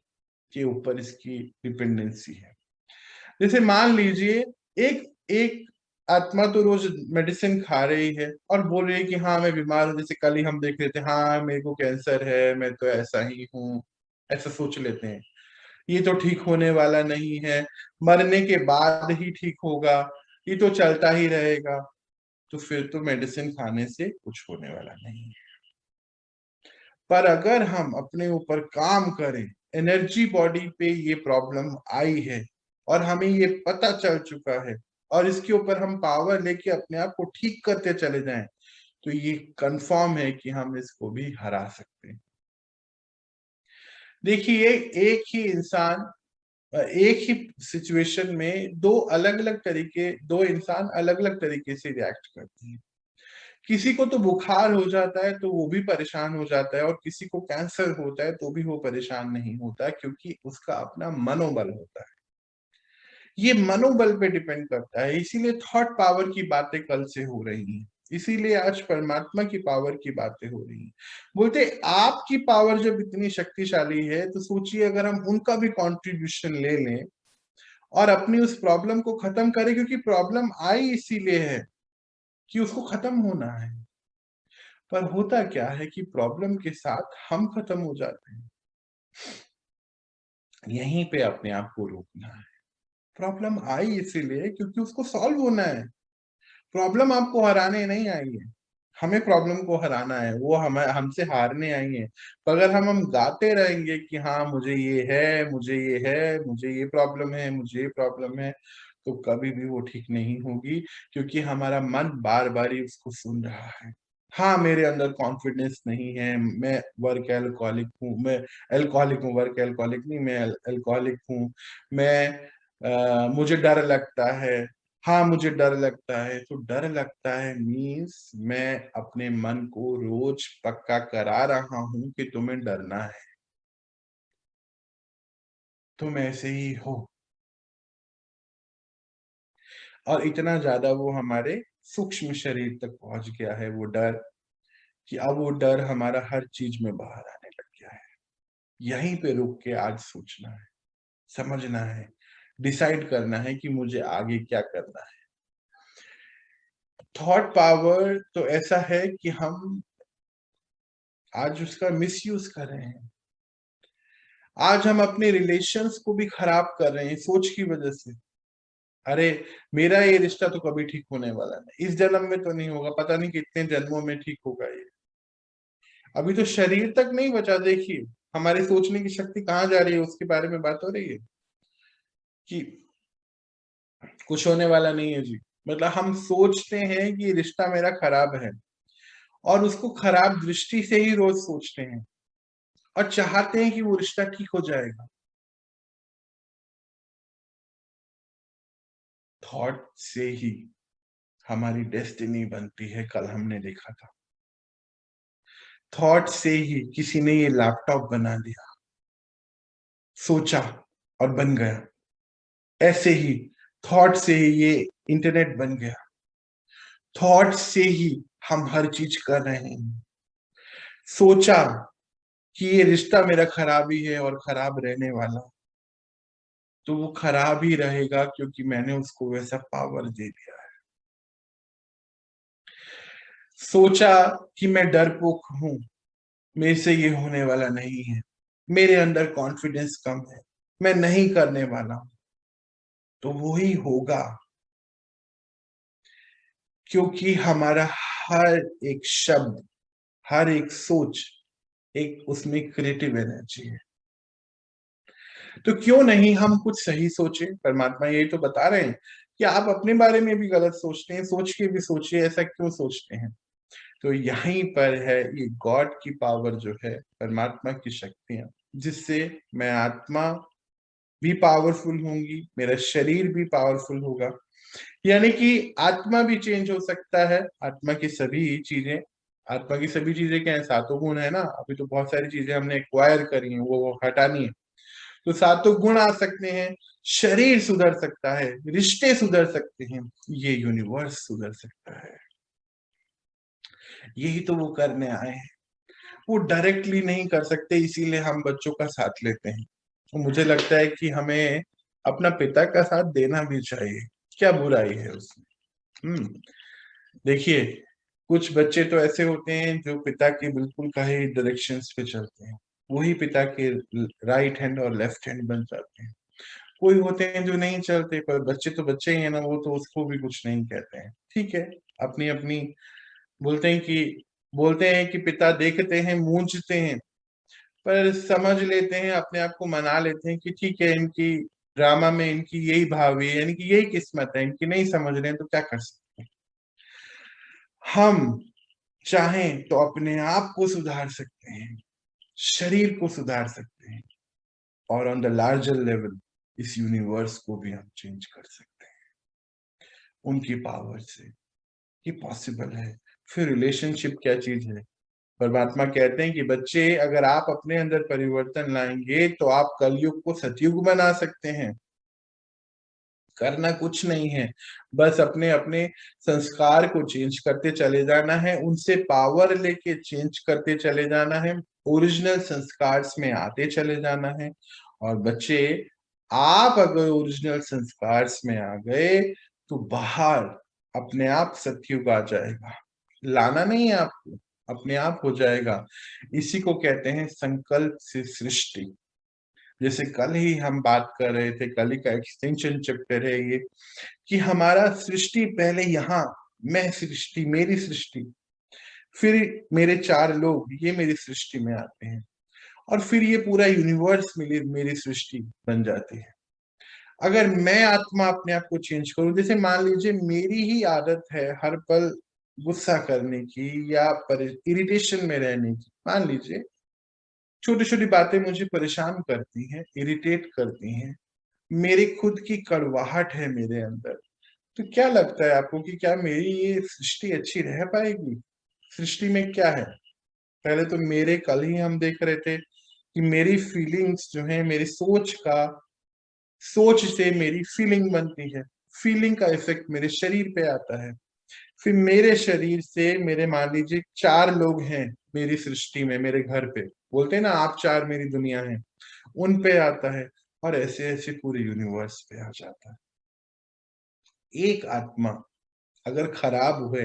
के ऊपर इसकी डिपेंडेंसी है। जैसे मान लीजिए एक एक आत्मा तो रोज मेडिसिन खा रही है और बोल रही है कि हाँ मैं बीमार हूँ, जैसे कल ही हम देख रहे थे, हाँ मेरे को कैंसर है, मैं तो ऐसा ही हूँ, ऐसा सोच लेते हैं, ये तो ठीक होने वाला नहीं है, मरने के बाद ही ठीक होगा, ये तो चलता ही रहेगा। तो फिर तो मेडिसिन खाने से कुछ होने वाला नहीं है। पर अगर हम अपने ऊपर काम करें, एनर्जी बॉडी पे ये प्रॉब्लम आई है और हमें ये पता चल चुका है और इसके ऊपर हम पावर लेके अपने आप को ठीक करते चले जाएं, तो ये कंफर्म है कि हम इसको भी हरा सकते हैं। देखिए, एक ही इंसान एक ही सिचुएशन में दो इंसान अलग अलग तरीके से रिएक्ट करते हैं। किसी को तो बुखार हो जाता है तो वो भी परेशान हो जाता है, और किसी को कैंसर होता है तो भी वो परेशान नहीं होता, क्योंकि उसका अपना मनोबल होता है। ये मनोबल पे डिपेंड करता है, इसीलिए थॉट पावर की बातें कल से हो रही हैं, इसीलिए आज परमात्मा की पावर की बातें हो रही हैं। बोलते आपकी पावर जब इतनी शक्तिशाली है तो सोचिए अगर हम उनका भी कंट्रीब्यूशन ले लें और अपनी उस प्रॉब्लम को खत्म करें, क्योंकि प्रॉब्लम आई इसीलिए है कि उसको खत्म होना है। पर होता क्या है कि प्रॉब्लम के साथ हम खत्म हो जाते हैं। यहीं पे अपने आप को रोकना है। प्रॉब्लम आई इसीलिए क्योंकि उसको सॉल्व होना है। प्रॉब्लम आपको हराने नहीं आई है, हमें प्रॉब्लम को हराना है, वो हमें हमसे हारने आई है। तो अगर हम गाते रहेंगे कि हाँ मुझे ये है, मुझे ये है, मुझे ये प्रॉब्लम है, मुझे ये प्रॉब्लम है, तो कभी भी वो ठीक नहीं होगी, क्योंकि हमारा मन बार बार ही उसको सुन रहा है। हाँ मेरे अंदर कॉन्फिडेंस नहीं है, मैं वर्क एल्कोहलिक हूँ, मैं एल्कोहलिक हूँ, वर्क एल्कोहलिक नहीं, मैं एल्कोहलिक हूँ, मुझे डर लगता है। हाँ मुझे डर लगता है, तो डर लगता है मीन्स मैं अपने मन को रोज पक्का करा रहा हूं कि तुम्हें डरना है, तुम ऐसे ही हो। और इतना ज्यादा वो हमारे सूक्ष्म शरीर तक पहुंच गया है वो डर, कि अब वो डर हमारा हर चीज में बाहर आने लग गया है। यहीं पे रुक के आज सोचना है, समझना है, डिसाइड करना है कि मुझे आगे क्या करना है। थॉट पावर तो ऐसा है कि हम आज उसका मिसयूज कर रहे हैं। आज हम अपने रिलेशंस को भी खराब कर रहे हैं सोच की वजह से। अरे मेरा ये रिश्ता तो कभी ठीक होने वाला नहीं, इस जन्म में तो नहीं होगा, पता नहीं कितने जन्मों में ठीक होगा ये। अभी तो शरीर तक नहीं बचा, देखिए हमारी सोचने की शक्ति कहाँ जा रही है, उसके बारे में बात हो रही है कि कुछ होने वाला नहीं है जी। मतलब हम सोचते हैं कि रिश्ता मेरा खराब है, और उसको खराब दृष्टि से ही रोज सोचते हैं और चाहते हैं कि वो रिश्ता ठीक हो जाएगा। थॉट से ही हमारी डेस्टिनी बनती है, कल हमने देखा था। थॉट से ही किसी ने ये लैपटॉप बना दिया, सोचा और बन गया। ऐसे ही थॉट से ही ये इंटरनेट बन गया। थॉट से ही हम हर चीज कर रहे हैं। सोचा कि ये रिश्ता मेरा खराब ही है और खराब रहने वाला, तो वो खराब ही रहेगा, क्योंकि मैंने उसको वैसा पावर दे दिया है। सोचा कि मैं डरपोक हूं, मेरे से ये होने वाला नहीं है, मेरे अंदर कॉन्फिडेंस कम है, मैं नहीं करने वाला हूं, तो वो ही होगा, क्योंकि हमारा हर एक शब्द, हर एक सोच, एक उसमें क्रिएटिव एनर्जी है। तो क्यों नहीं हम कुछ सही सोचे। परमात्मा यही तो बता रहे हैं कि आप अपने बारे में भी गलत सोचते हैं, सोच के भी सोचिए, ऐसा क्यों सोचते हैं। तो यहीं पर है ये गॉड की पावर जो है, परमात्मा की शक्तियां, जिससे मैं आत्मा भी पावरफुल होंगी, मेरा शरीर भी पावरफुल होगा। यानी कि आत्मा भी चेंज हो सकता है। आत्मा की सभी चीजें क्या है, सातों गुण है ना। अभी तो बहुत सारी चीजें हमने एक्वायर करी हैं, वो हटानी है, तो सातों गुण आ सकते हैं, शरीर सुधर सकता है, रिश्ते सुधर सकते हैं, ये यूनिवर्स सुधर सकता है। यही तो वो करने आए हैं। वो डायरेक्टली नहीं कर सकते, इसीलिए हम बच्चों का साथ लेते हैं। तो मुझे लगता है कि हमें अपना पिता का साथ देना भी चाहिए, क्या बुराई है उसमें। देखिए, कुछ बच्चे तो ऐसे होते हैं जो पिता के बिल्कुल कहे डायरेक्शंस पे चलते हैं, वही पिता के राइट हैंड और लेफ्ट हैंड बन जाते हैं। कोई होते हैं जो नहीं चलते, पर बच्चे तो बच्चे ही है ना, वो तो उसको भी कुछ नहीं कहते हैं। ठीक है, अपनी अपनी बोलते हैं कि पिता देखते हैं, मूंझते हैं, पर समझ लेते हैं, अपने आप को मना लेते हैं कि ठीक है, इनकी ड्रामा में इनकी यही भावी है, यानी कि यही किस्मत है, इनकी नहीं समझ रहे हैं तो क्या कर सकते हैं। हम चाहें तो अपने आप को सुधार सकते हैं, शरीर को सुधार सकते हैं, और ऑन द लार्जर लेवल इस यूनिवर्स को भी हम चेंज कर सकते हैं उनकी पावर से। ये पॉसिबल है। फिर रिलेशनशिप क्या चीज है? परमात्मा कहते हैं कि बच्चे, अगर आप अपने अंदर परिवर्तन लाएंगे तो आप कलयुग को सतयुग बना सकते हैं। करना कुछ नहीं है, बस अपने अपने संस्कार को चेंज करते चले जाना है, उनसे पावर लेके चेंज करते चले जाना है, ओरिजिनल संस्कार में आते चले जाना है। और बच्चे, आप अगर ओरिजिनल संस्कार में आ गए तो बाहर अपने आप सतयुग आ जाएगा। लाना नहीं है आपको, अपने आप हो जाएगा। इसी को कहते हैं संकल्प से सृष्टि। जैसे कल ही हम बात कर रहे थे, कल ही का एक्सटेंशन चैप्टर है ये, कि हमारा सृष्टि पहले यहाँ, मैं सृष्टि, मेरी सृष्टि, फिर मेरे चार लोग, ये मेरी सृष्टि में आते हैं, और फिर ये पूरा यूनिवर्स मेरी सृष्टि बन जाती है। अगर मैं आत्मा अपने आप को चेंज करूं, जैसे मान लीजिए मेरी ही आदत है हर पल गुस्सा करने की या इरिटेशन में रहने की, मान लीजिए छोटी छोटी बातें मुझे परेशान करती हैं, इरिटेट करती हैं, मेरी खुद की कड़वाहट है मेरे अंदर, तो क्या लगता है आपको कि क्या मेरी ये सृष्टि अच्छी रह पाएगी? सृष्टि में क्या है? पहले तो मेरे, कल ही हम देख रहे थे कि मेरी फीलिंग्स जो है, मेरी सोच से मेरी फीलिंग बनती है, फीलिंग का इफेक्ट मेरे शरीर पे आता है, फिर मेरे शरीर से मेरे, मान लीजिए चार लोग हैं मेरी सृष्टि में, मेरे घर पे, बोलते हैं ना आप चार मेरी दुनिया है, उन पे आता है, और ऐसे ऐसे पूरे यूनिवर्स पे आ जाता है। एक आत्मा अगर खराब हुए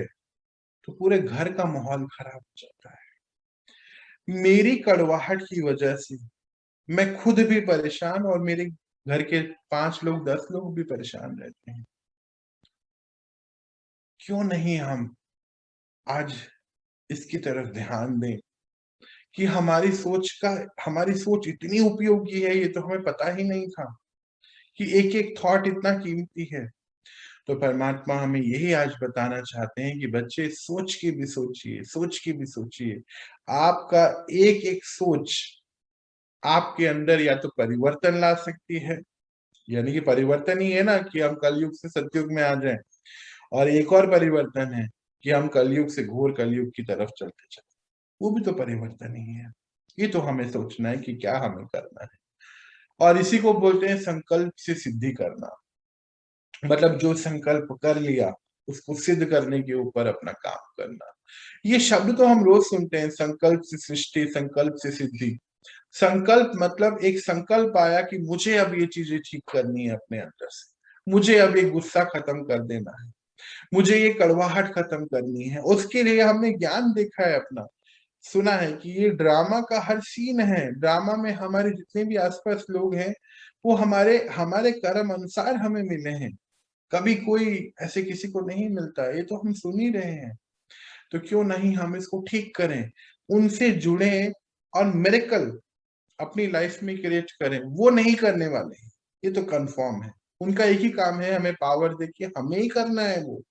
तो पूरे घर का माहौल खराब हो जाता है। मेरी कड़वाहट की वजह से मैं खुद भी परेशान, और मेरे घर के 5 लोग 10 लोग भी परेशान रहते हैं। क्यों नहीं हम आज इसकी तरफ ध्यान दें कि हमारी सोच इतनी उपयोगी है, ये तो हमें पता ही नहीं था कि एक एक थॉट इतना कीमती है। तो परमात्मा हमें यही आज बताना चाहते हैं कि बच्चे, सोच के भी सोचिए, सोच के भी सोचिए। आपका एक एक सोच आपके अंदर या तो परिवर्तन ला सकती है, यानी कि परिवर्तन ही है ना कि हम कलयुग से सतयुग में आ जाएं, और एक और परिवर्तन है कि हम कलयुग से घोर कलयुग की तरफ चलते चले, वो भी तो परिवर्तन ही है। ये तो हमें सोचना है कि क्या हमें करना है, और इसी को बोलते हैं संकल्प से सिद्धि करना। मतलब जो संकल्प कर लिया उसको सिद्ध करने के ऊपर अपना काम करना। ये शब्द तो हम रोज सुनते हैं, संकल्प से सृष्टि, संकल्प से सिद्धि। संकल्प मतलब एक संकल्प आया कि मुझे अब ये चीजें ठीक करनी है अपने अंदर से, मुझे अब ये गुस्सा खत्म कर देना है, मुझे ये कड़वाहट खत्म करनी है। उसके लिए हमने ज्ञान देखा है अपना, सुना है कि ये ड्रामा का हर सीन है, ड्रामा में हमारे जितने भी आसपास लोग हैं वो हमारे हमारे कर्म अनुसार हमें मिले हैं। कभी कोई ऐसे किसी को नहीं मिलता, ये तो हम सुन ही रहे हैं। तो क्यों नहीं हम इसको ठीक करें, उनसे जुड़े, और मिरेकल अपनी लाइफ में क्रिएट करें। वो नहीं करने वाले हैं, ये तो कंफर्म है। उनका एक ही काम है, हमें पावर देके हमें ही करना है वो।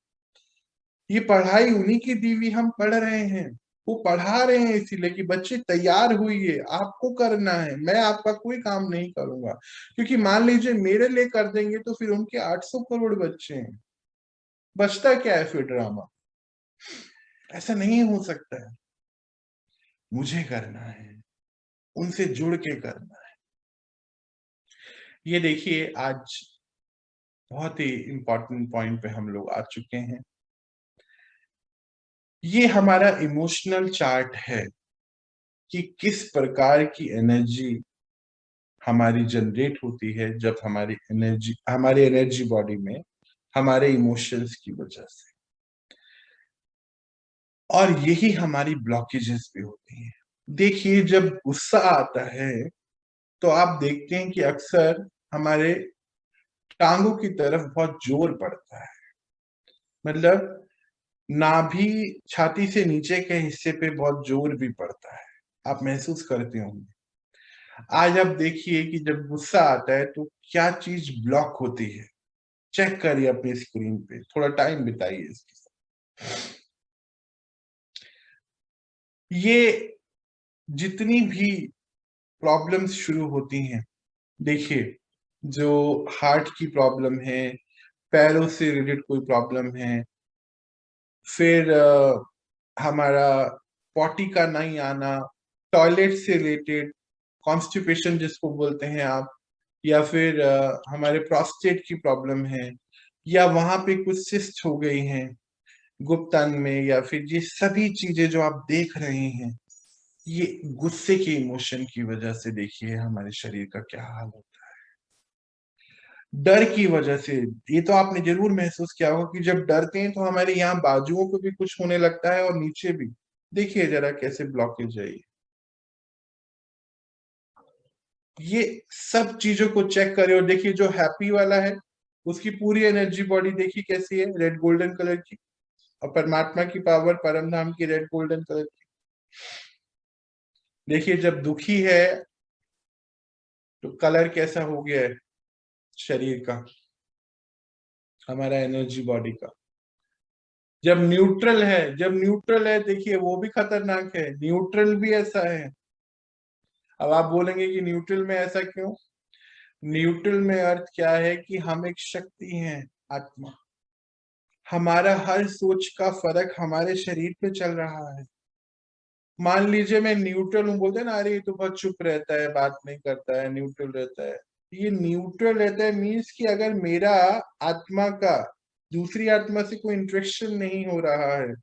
ये पढ़ाई उन्हीं की दी हुई हम पढ़ रहे हैं, वो पढ़ा रहे हैं इसीलिए कि बच्चे तैयार हुई, आपको करना है, मैं आपका कोई काम नहीं करूंगा। क्योंकि मान लीजिए मेरे लिए कर देंगे तो फिर उनके 800 करोड़ बच्चे हैं, बचता क्या है फिर ड्रामा? ऐसा नहीं हो सकता है। मुझे करना है, उनसे जुड़ के करना है। ये देखिए, आज बहुत ही इंपॉर्टेंट पॉइंट पे हम लोग आ चुके हैं। ये हमारा इमोशनल चार्ट है कि किस प्रकार की एनर्जी हमारी जनरेट होती है जब हमारे एनर्जी बॉडी में हमारे इमोशंस की वजह से, और यही हमारी ब्लॉकेजेस भी होती हैं। देखिए, जब गुस्सा आता है तो आप देखते हैं कि अक्सर हमारे टांगों की तरफ बहुत जोर पड़ता है, मतलब नाभि छाती से नीचे के हिस्से पे बहुत जोर भी पड़ता है, आप महसूस करते होंगे। आज आप देखिए कि जब गुस्सा आता है तो क्या चीज ब्लॉक होती है, चेक करिए अपनी स्क्रीन पे, थोड़ा टाइम बिताइए इसके साथ। ये जितनी भी प्रॉब्लम्स शुरू होती हैं, देखिए, जो हार्ट की प्रॉब्लम है, पैरों से रिलेटेड कोई प्रॉब्लम है, फिर हमारा पॉटी का नहीं आना, टॉयलेट से रिलेटेड कॉन्स्टिपेशन जिसको बोलते हैं आप, या फिर हमारे प्रोस्टेट की प्रॉब्लम है, या वहां पे कुछ सिस्ट हो गई हैं गुप्त अंग में, या फिर ये सभी चीजें जो आप देख रहे हैं, ये गुस्से के इमोशन की वजह से, देखिए हमारे शरीर का क्या हाल होता है। डर की वजह से, ये तो आपने जरूर महसूस किया होगा कि जब डरते हैं तो हमारे यहाँ बाजुओं को भी कुछ होने लगता है और नीचे भी। देखिए जरा कैसे ब्लॉकेज है ये सब चीजों को चेक करें। और देखिए जो हैप्पी वाला है उसकी पूरी एनर्जी बॉडी देखिए कैसी है, रेड गोल्डन कलर की, और परमात्मा की पावर, परम धाम की रेड गोल्डन कलर की। देखिए जब दुखी है तो कलर कैसा हो गया है शरीर का, हमारा एनर्जी बॉडी का। जब न्यूट्रल है देखिए वो भी खतरनाक है, न्यूट्रल भी ऐसा है। अब आप बोलेंगे कि न्यूट्रल में ऐसा क्यों? न्यूट्रल में अर्थ क्या है कि हम एक शक्ति हैं, आत्मा। हमारा हर सोच का फर्क हमारे शरीर पे चल रहा है। मान लीजिए मैं न्यूट्रल हूं, बोलते हैं ना, अरे ये तो बहुत चुप रहता है, बात नहीं करता है, न्यूट्रल रहता है। ये न्यूट्रल रहता है मीन्स कि अगर मेरा आत्मा का दूसरी आत्मा से कोई इंटरेक्शन नहीं हो रहा है,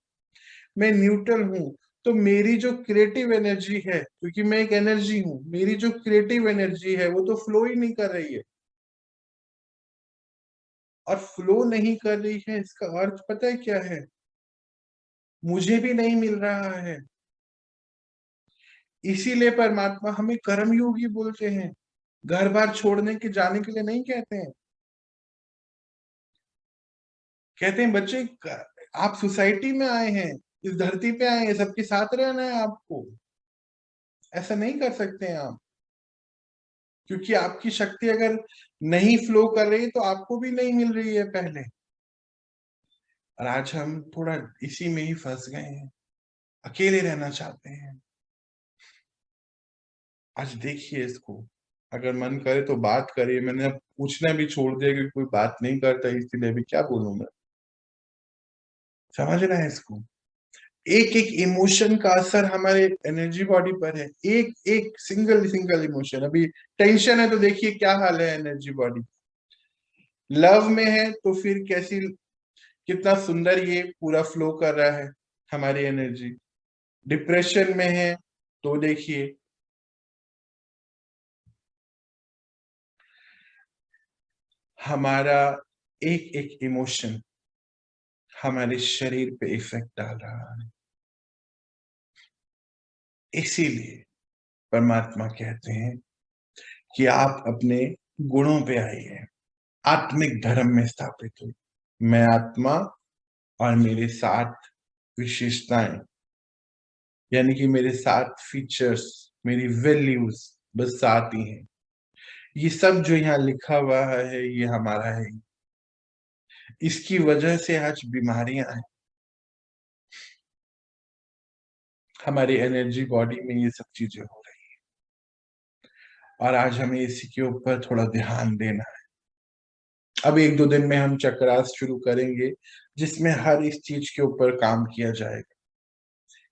मैं न्यूट्रल हूं, तो मेरी जो क्रिएटिव एनर्जी है, क्योंकि मैं एक एनर्जी हूं, मेरी जो क्रिएटिव एनर्जी है वो तो फ्लो ही नहीं कर रही है। और फ्लो नहीं कर रही है इसका अर्थ पता है क्या है? मुझे भी नहीं मिल रहा है। इसीलिए परमात्मा हमें कर्मयोगी बोलते हैं, घर बार छोड़ने के जाने के लिए नहीं कहते हैं। कहते हैं बच्चे, आप सोसाइटी में आए हैं, इस धरती पे आए हैं, सबके साथ रहना है आपको, ऐसा नहीं कर सकते हैं आप, क्योंकि आपकी शक्ति अगर नहीं फ्लो कर रही तो आपको भी नहीं मिल रही है पहले। और आज हम थोड़ा इसी में ही फंस गए हैं, अकेले रहना चाहते हैं। आज देखिए इसको, अगर मन करे तो बात करिए। मैंने अब पूछना भी छोड़ दिया कि कोई बात नहीं करता, इसलिए भी क्या बोलूं मैं। समझ रहे हैं इसको? एक एक इमोशन का असर हमारे एनर्जी बॉडी पर है, एक एक सिंगल सिंगल इमोशन। अभी टेंशन है तो देखिए क्या हाल है एनर्जी बॉडी। लव में है तो फिर कैसी, कितना सुंदर ये पूरा फ्लो कर रहा है हमारी एनर्जी। डिप्रेशन में है तो देखिए, हमारा एक एक इमोशन हमारे शरीर पे इफेक्ट डाल रहा है। इसीलिए परमात्मा कहते हैं कि आप अपने गुणों पे आइए, आत्मिक धर्म में स्थापित हो। मैं आत्मा और मेरे 7 विशेषताएं, यानी कि मेरे 7 फीचर्स, मेरी वैल्यूज बस 7 ही हैं। ये सब जो यहाँ लिखा हुआ है ये हमारा है। इसकी वजह से आज बीमारियां हैं, हमारी एनर्जी बॉडी में ये सब चीजें हो रही है, और आज हमें इसी के ऊपर थोड़ा ध्यान देना है। अब 1-2 दिन में हम चक्रास शुरू करेंगे जिसमें हर इस चीज के ऊपर काम किया जाएगा।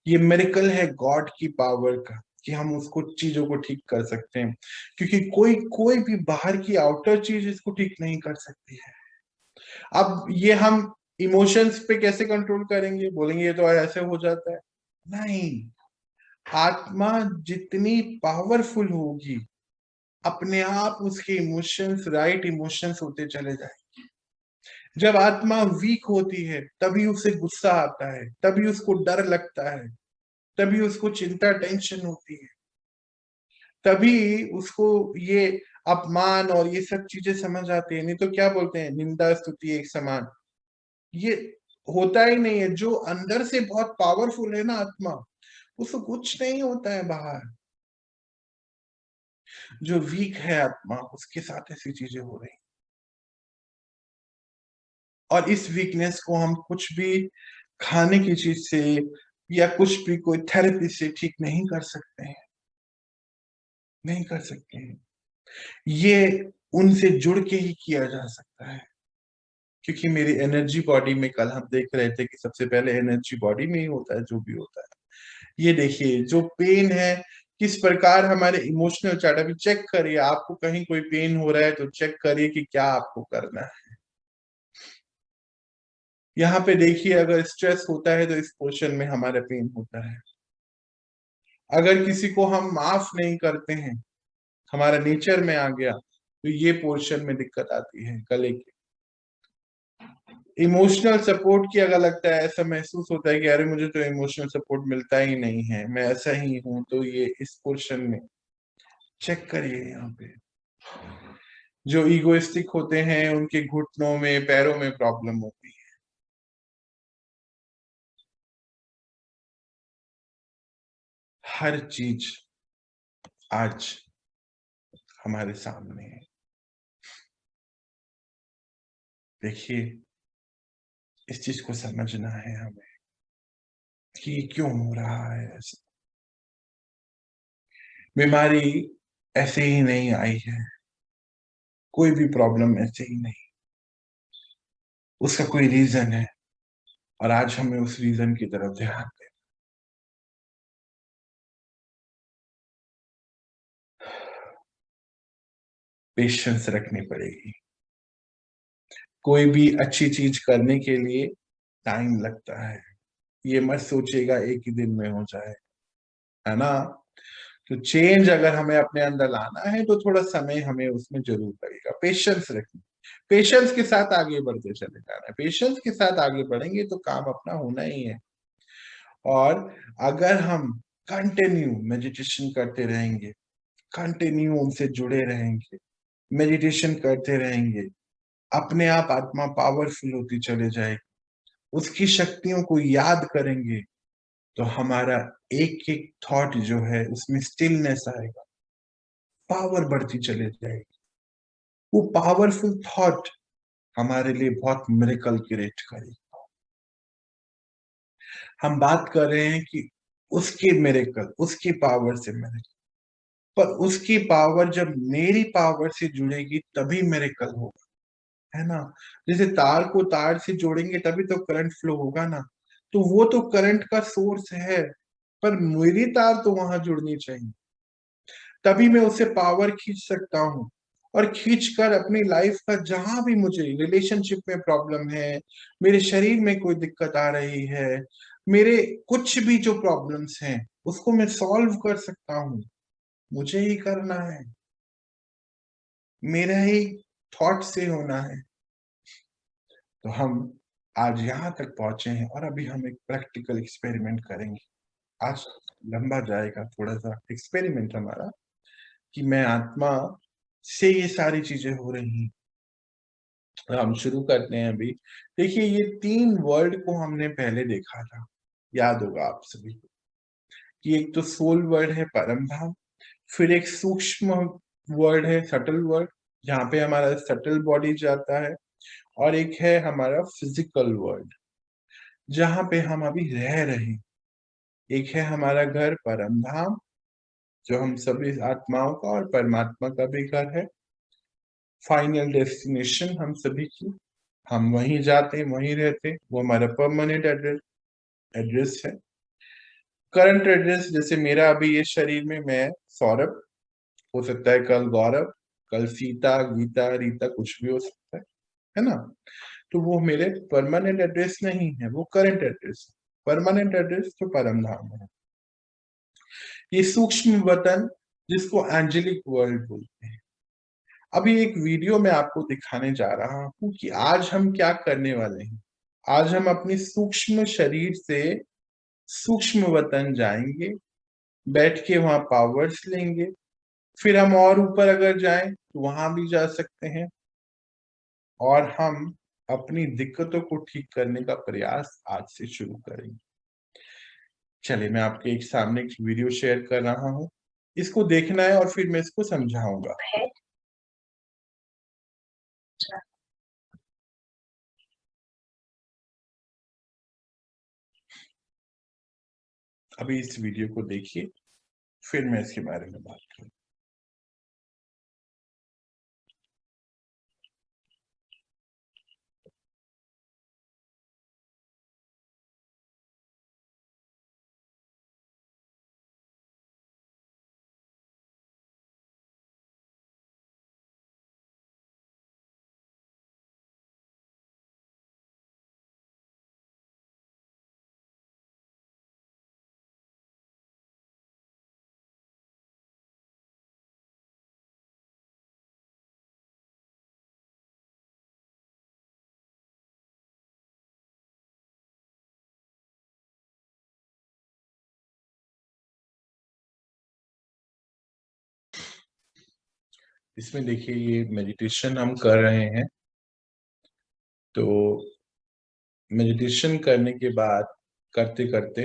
ये मिरेकल है गॉड की पावर का कि हम उसको चीजों को ठीक कर सकते हैं, क्योंकि कोई कोई भी बाहर की आउटर चीज इसको ठीक नहीं कर सकती है। अब ये हम इमोशंस पे कैसे कंट्रोल करेंगे? बोलेंगे ये तो ऐसे हो जाता है। नहीं, आत्मा जितनी पावरफुल होगी, अपने आप उसके इमोशंस राइट इमोशंस होते चले जाएंगे। जब आत्मा वीक होती है तभी उसे गुस्सा आता है, तभी उसको डर लगता है, तभी उसको चिंता टेंशन होती है, तभी उसको ये अपमान और ये सब चीजें समझ आती है। नहीं तो क्या बोलते हैं, निंदा स्तुति एक समान। ये होता ही नहीं है। जो अंदर से बहुत पावरफुल है ना आत्मा, उसको कुछ नहीं होता है बाहर। जो वीक है आत्मा, उसके साथ ऐसी चीजें हो रही, और इस वीकनेस को हम कुछ भी खाने की चीज से या कुछ भी कोई थेरेपी से ठीक नहीं कर सकते हैं, नहीं कर सकते हैं। ये उनसे जुड़ के ही किया जा सकता है। क्योंकि मेरी एनर्जी बॉडी में, कल हम देख रहे थे कि सबसे पहले एनर्जी बॉडी में ही होता है जो भी होता है। ये देखिए जो पेन है, किस प्रकार हमारे इमोशनल चार्ट, अभी चेक करिए, आपको कहीं कोई पेन हो रहा है तो चेक करिए कि क्या आपको करना है। यहाँ पे देखिए, अगर स्ट्रेस होता है तो इस पोर्शन में हमारा पेन होता है। अगर किसी को हम माफ नहीं करते हैं, हमारा नेचर में आ गया, तो ये पोर्शन में दिक्कत आती है गले की। इमोशनल सपोर्ट की अगर लगता है, ऐसा महसूस होता है कि अरे मुझे तो इमोशनल सपोर्ट मिलता ही नहीं है, मैं ऐसा ही हूं, तो ये इस पोर्शन में चेक करिए। यहाँ पे जो ईगोइस्टिक होते हैं उनके घुटनों में पैरों में प्रॉब्लम होती है। हर चीज आज हमारे सामने है। देखिए, इस चीज को समझना है हमें कि क्यों हो रहा है ऐसा। बीमारी ऐसे ही नहीं आई है, कोई भी प्रॉब्लम ऐसे ही नहीं, उसका कोई रीजन है, और आज हमें उस रीजन की तरफ ध्यान दें। पेशेंस रखनी पड़ेगी। कोई भी अच्छी चीज करने के लिए टाइम लगता है। ये मत सोचिएगा एक ही दिन में हो जाए, है ना। तो चेंज अगर हमें अपने अंदर लाना है तो थोड़ा समय हमें उसमें जरूर लगेगा। पेशेंस रखना, पेशेंस के साथ आगे बढ़ते चले जाना है। पेशेंस के साथ आगे बढ़ेंगे तो काम अपना होना ही है। और अगर हम कंटिन्यू मेडिटेशन करते रहेंगे, कंटिन्यू उनसे जुड़े रहेंगे, मेडिटेशन करते रहेंगे, अपने आप आत्मा पावरफुल होती चले जाएगी, उसकी शक्तियों को याद करेंगे, तो हमारा एक एक थॉट जो है उसमें स्टिलनेस आएगा, पावर बढ़ती चले जाएगी। वो पावरफुल थॉट हमारे लिए बहुत मिरेकल क्रिएट करेगी। हम बात कर रहे हैं कि उसके मिरेकल, उसकी पावर से मिरेकल, पर उसकी पावर जब मेरी पावर से जुड़ेगी तभी मिरेकल होगा, है ना। जैसे तार को तार से जोड़ेंगे तभी तो करंट फ्लो होगा ना। तो वो तो करंट का सोर्स है, पर मेरी तार तो वहां जुड़नी चाहिए, तभी मैं उससे पावर खींच सकता हूँ। और खींच कर अपनी लाइफ का जहां भी मुझे रिलेशनशिप में प्रॉब्लम है, मेरे शरीर में कोई दिक्कत आ रही है, मेरे कुछ भी जो प्रॉब्लम्स हैं उसको मैं सॉल्व कर सकता हूँ। मुझे ही करना है, मेरा ही थॉट से होना है। तो हम आज यहाँ तक पहुंचे हैं और अभी हम एक प्रैक्टिकल एक्सपेरिमेंट करेंगे। आज लंबा जाएगा थोड़ा सा एक्सपेरिमेंट हमारा, कि मैं आत्मा से ये सारी चीजें हो रही हैं। हम शुरू करते हैं अभी। देखिए, ये 3 वर्ड को हमने पहले देखा था, याद होगा आप सभी को, कि एक तो सोल वर्ड है परम धाम, फिर एक सूक्ष्म वर्ड है सटल वर्ड, जहाँ पे हमारा सटल बॉडी जाता है, और एक है हमारा फिजिकल वर्ल्ड जहाँ पे हम अभी रह रहे हैं। एक है हमारा घर परम धाम, जो हम सभी आत्माओं का और परमात्मा का भी घर है, फाइनल डेस्टिनेशन हम सभी की। हम वहीं जाते हैं, वहीं रहते हैं, वो हमारा परमानेंट एड्रेस एड्रेस है। करंट एड्रेस, जैसे मेरा अभी ये शरीर में मैं सौरभ, हो सकता है कल गौरव, कल सीता, गीता, रीता, कुछ भी हो सकता है ना। तो वो मेरे परमानेंट एड्रेस नहीं है, वो करंट एड्रेस है। परमानेंट एड्रेस तो परम धाम है। ये सूक्ष्म वतन जिसको एंजेलिक वर्ल्ड बोलते हैं। अभी एक वीडियो में आपको दिखाने जा रहा हूं कि आज हम क्या करने वाले हैं। आज हम अपने सूक्ष्म शरीर से सूक्ष्म वतन जाएंगे, बैठ के वहां पावर्स लेंगे, फिर हम और ऊपर अगर जाएं तो वहां भी जा सकते हैं, और हम अपनी दिक्कतों को ठीक करने का प्रयास आज से शुरू करेंगे। चलिए, मैं आपके एक सामने एक वीडियो शेयर कर रहा हूं, इसको देखना है और फिर मैं इसको समझाऊंगा। अभी इस वीडियो को देखिए, फिर मैं इसके बारे में बात करूँ। इसमें देखिए, ये मेडिटेशन हम कर रहे हैं। तो मेडिटेशन करने के बाद, करते करते,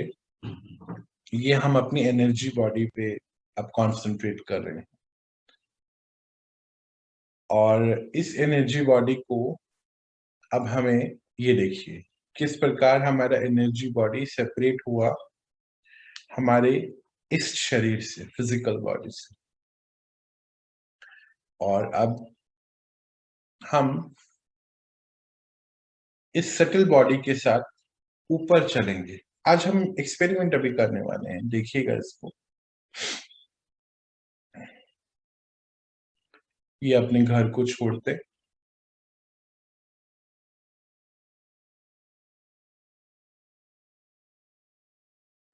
ये हम अपनी एनर्जी बॉडी पे अब कंसंट्रेट कर रहे हैं, और इस एनर्जी बॉडी को अब हमें, ये देखिए किस प्रकार हमारा एनर्जी बॉडी सेपरेट हुआ हमारे इस शरीर से, फिजिकल बॉडी से। और अब हम इस सटल बॉडी के साथ ऊपर चलेंगे। आज हम एक्सपेरिमेंट अभी करने वाले हैं, देखिएगा इसको। ये अपने घर को छोड़ते,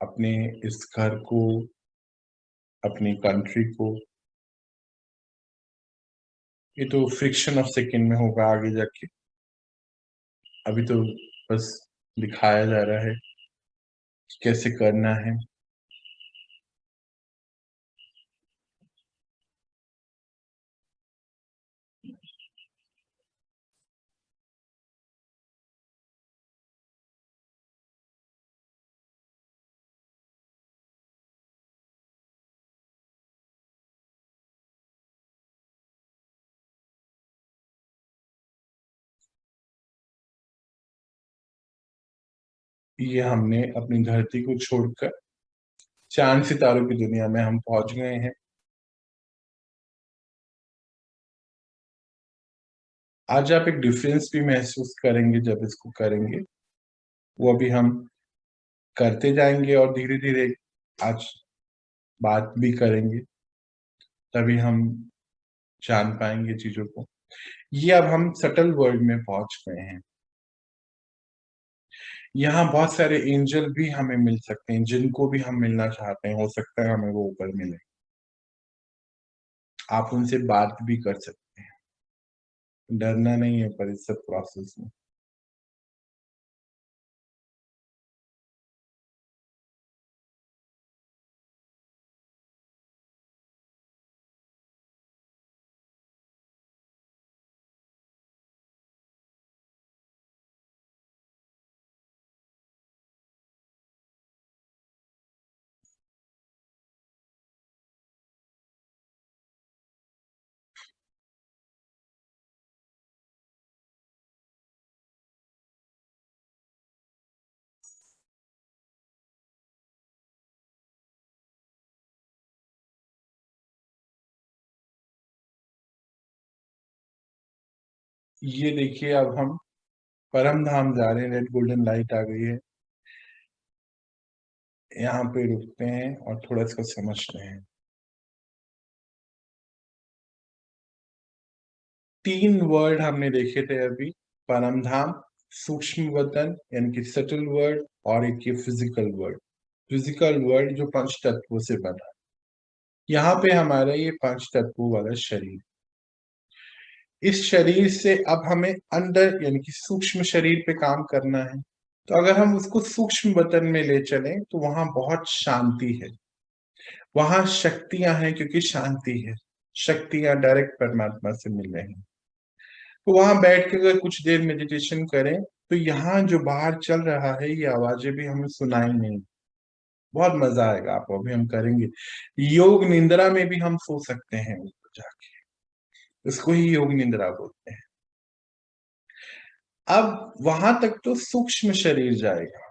अपने इस घर को, अपनी कंट्री को, ये तो फ्रिक्शन ऑफ सेकंड में होगा आगे जाके, अभी तो बस दिखाया जा रहा है कि कैसे करना है। ये हमने अपनी धरती को छोड़कर चांद सितारों की दुनिया में हम पहुंच गए हैं। आज आप एक डिफरेंस भी महसूस करेंगे जब इसको करेंगे, वो अभी हम करते जाएंगे और धीरे धीरे आज बात भी करेंगे, तभी हम जान पाएंगे चीजों को। ये अब हम सटल वर्ल्ड में पहुंच गए हैं। यहाँ बहुत सारे एंजल भी हमें मिल सकते हैं, जिनको भी हम मिलना चाहते हैं, हो सकता है हमें वो ऊपर मिले। आप उनसे बात भी कर सकते हैं, डरना नहीं है पर इस सब प्रोसेस में। ये देखिए, अब हम परम धाम जा रहे हैं, रेड गोल्डन लाइट आ गई है। यहाँ पे रुकते हैं और थोड़ा इसको समझते हैं। 3 वर्ड हमने देखे थे अभी, परम धाम, सूक्ष्म वतन यानी कि सटल वर्ड, और एक ये फिजिकल वर्ड। फिजिकल वर्ड जो पंच तत्वों से बना, यहाँ पे हमारा ये पांच तत्वों वाला शरीर, इस शरीर से अब हमें अंदर यानी कि सूक्ष्म शरीर पे काम करना है। तो अगर हम उसको सूक्ष्म वतन में ले चलें तो वहां बहुत शांति है, वहां शक्तियां हैं, क्योंकि शांति है, शक्तियां डायरेक्ट परमात्मा से मिल रही हैं। तो वहां बैठ के अगर कुछ देर मेडिटेशन करें तो यहाँ जो बाहर चल रहा है ये आवाजें भी हमें सुनाई नहीं, बहुत मजा आएगा आपको। अभी हम करेंगे योग निंद्रा में भी हम सो सकते हैं ऊपर जाके, इसको ही योग निंद्रा बोलते हैं। अब वहां तक तो सूक्ष्म शरीर जाएगा,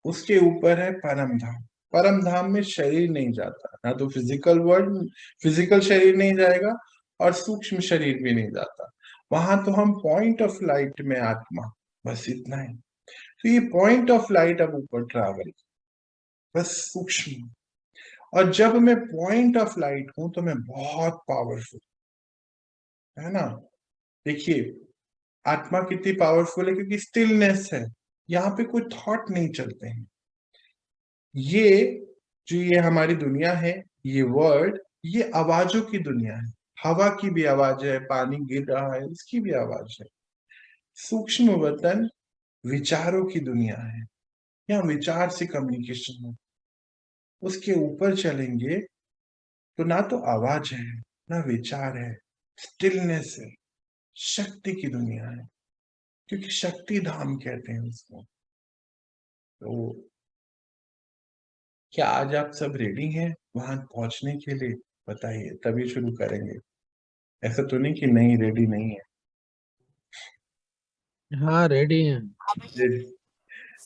उसके ऊपर है परम धाम। परम धाम में शरीर नहीं जाता, ना तो फिजिकल वर्ल्ड, फिजिकल शरीर नहीं जाएगा और सूक्ष्म शरीर भी नहीं जाता। वहां तो हम पॉइंट ऑफ लाइट में आत्मा, बस इतना ही। तो ये पॉइंट ऑफ लाइट अब ऊपर ट्रैवल, बस सूक्ष्म। और जब मैं पॉइंट ऑफ लाइट हूं तो मैं बहुत पावरफुल, है ना। देखिए आत्मा कितनी पावरफुल है, क्योंकि स्टिलनेस है, यहाँ पे कोई थॉट नहीं चलते हैं। ये जो ये हमारी दुनिया है, ये वर्ल्ड, ये आवाजों की दुनिया है। हवा की भी आवाज है, पानी गिर रहा है उसकी भी आवाज है। सूक्ष्म वतन विचारों की दुनिया है, यहाँ विचार से कम्युनिकेशन है। उसके ऊपर चलेंगे तो ना तो आवाज है, ना विचार है, स्टिलनेस है, शक्ति की दुनिया है, क्योंकि शक्ति धाम कहते हैं उसको। तो क्या आज आप सब रेडी हैं वहां पहुंचने के लिए? बताइए, तभी शुरू करेंगे। ऐसा तो नहीं कि नहीं, रेडी नहीं है। हाँ रेडी हैं। रेडी,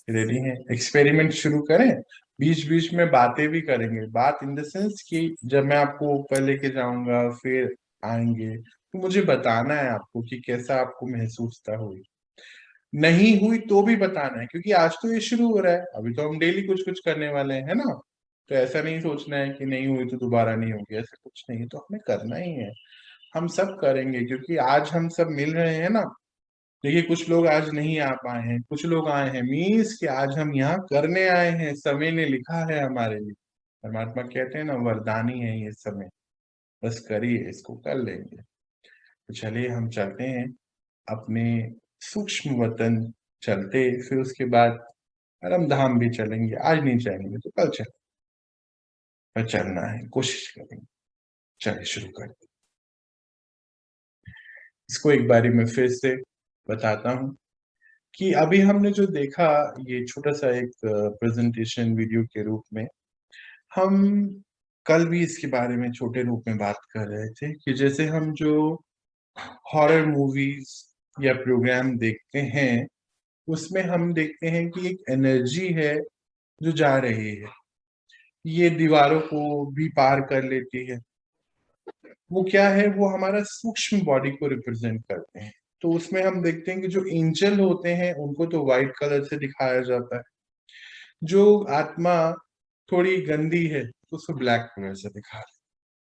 रेडी हैं। एक्सपेरिमेंट शुरू करें, बीच बीच में बातें भी करेंगे। बात इन द सेंस कि जब मैं आपको ऊपर लेके जाऊंगा फिर आएंगे तो मुझे बताना है आपको कि कैसा आपको महसूसता हुई। नहीं हुई तो भी बताना है, क्योंकि आज तो ये शुरू हो रहा है, अभी तो हम डेली कुछ कुछ करने वाले हैं, है ना। तो ऐसा नहीं सोचना है कि नहीं हुई तो दोबारा नहीं होगी, ऐसा कुछ नहीं, तो हमें करना ही है। हम सब करेंगे, क्योंकि आज हम सब मिल रहे हैं ना। देखिए कुछ लोग आज नहीं आ पाए हैं, कुछ लोग आए हैं, मीन्स कि आज हम यहाँ करने आए हैं, समय ने लिखा है हमारे लिए। परमात्मा कहते हैं ना, वरदानी है ये समय, बस करिए, इसको कर लेंगे। तो चलिए हम चलते हैं अपने सूक्ष्म वतन, चलते फिर उसके बाद परम धाम भी चलेंगे। आज नहीं चलेंगे तो कल चलेंगे, पर चलना है, कोशिश करेंगे। चलिए शुरू करते हैं। इसको एक बारी मैं फिर से बताता हूँ कि अभी हमने जो देखा, ये छोटा सा एक प्रेजेंटेशन वीडियो के रूप में, हम कल भी इसके बारे में छोटे रूप में बात कर रहे थे कि जैसे हम जो हॉरर मूवीज या प्रोग्राम देखते हैं उसमें हम देखते हैं कि एक एनर्जी है जो जा रही है, ये दीवारों को भी पार कर लेती है। वो क्या है, वो हमारा सूक्ष्म बॉडी को रिप्रेजेंट करते हैं। तो उसमें हम देखते हैं कि जो एंजल होते हैं उनको तो व्हाइट कलर से दिखाया जाता है, जो आत्मा थोड़ी गंदी है तो उसको ब्लैक कलर से दिखा रहे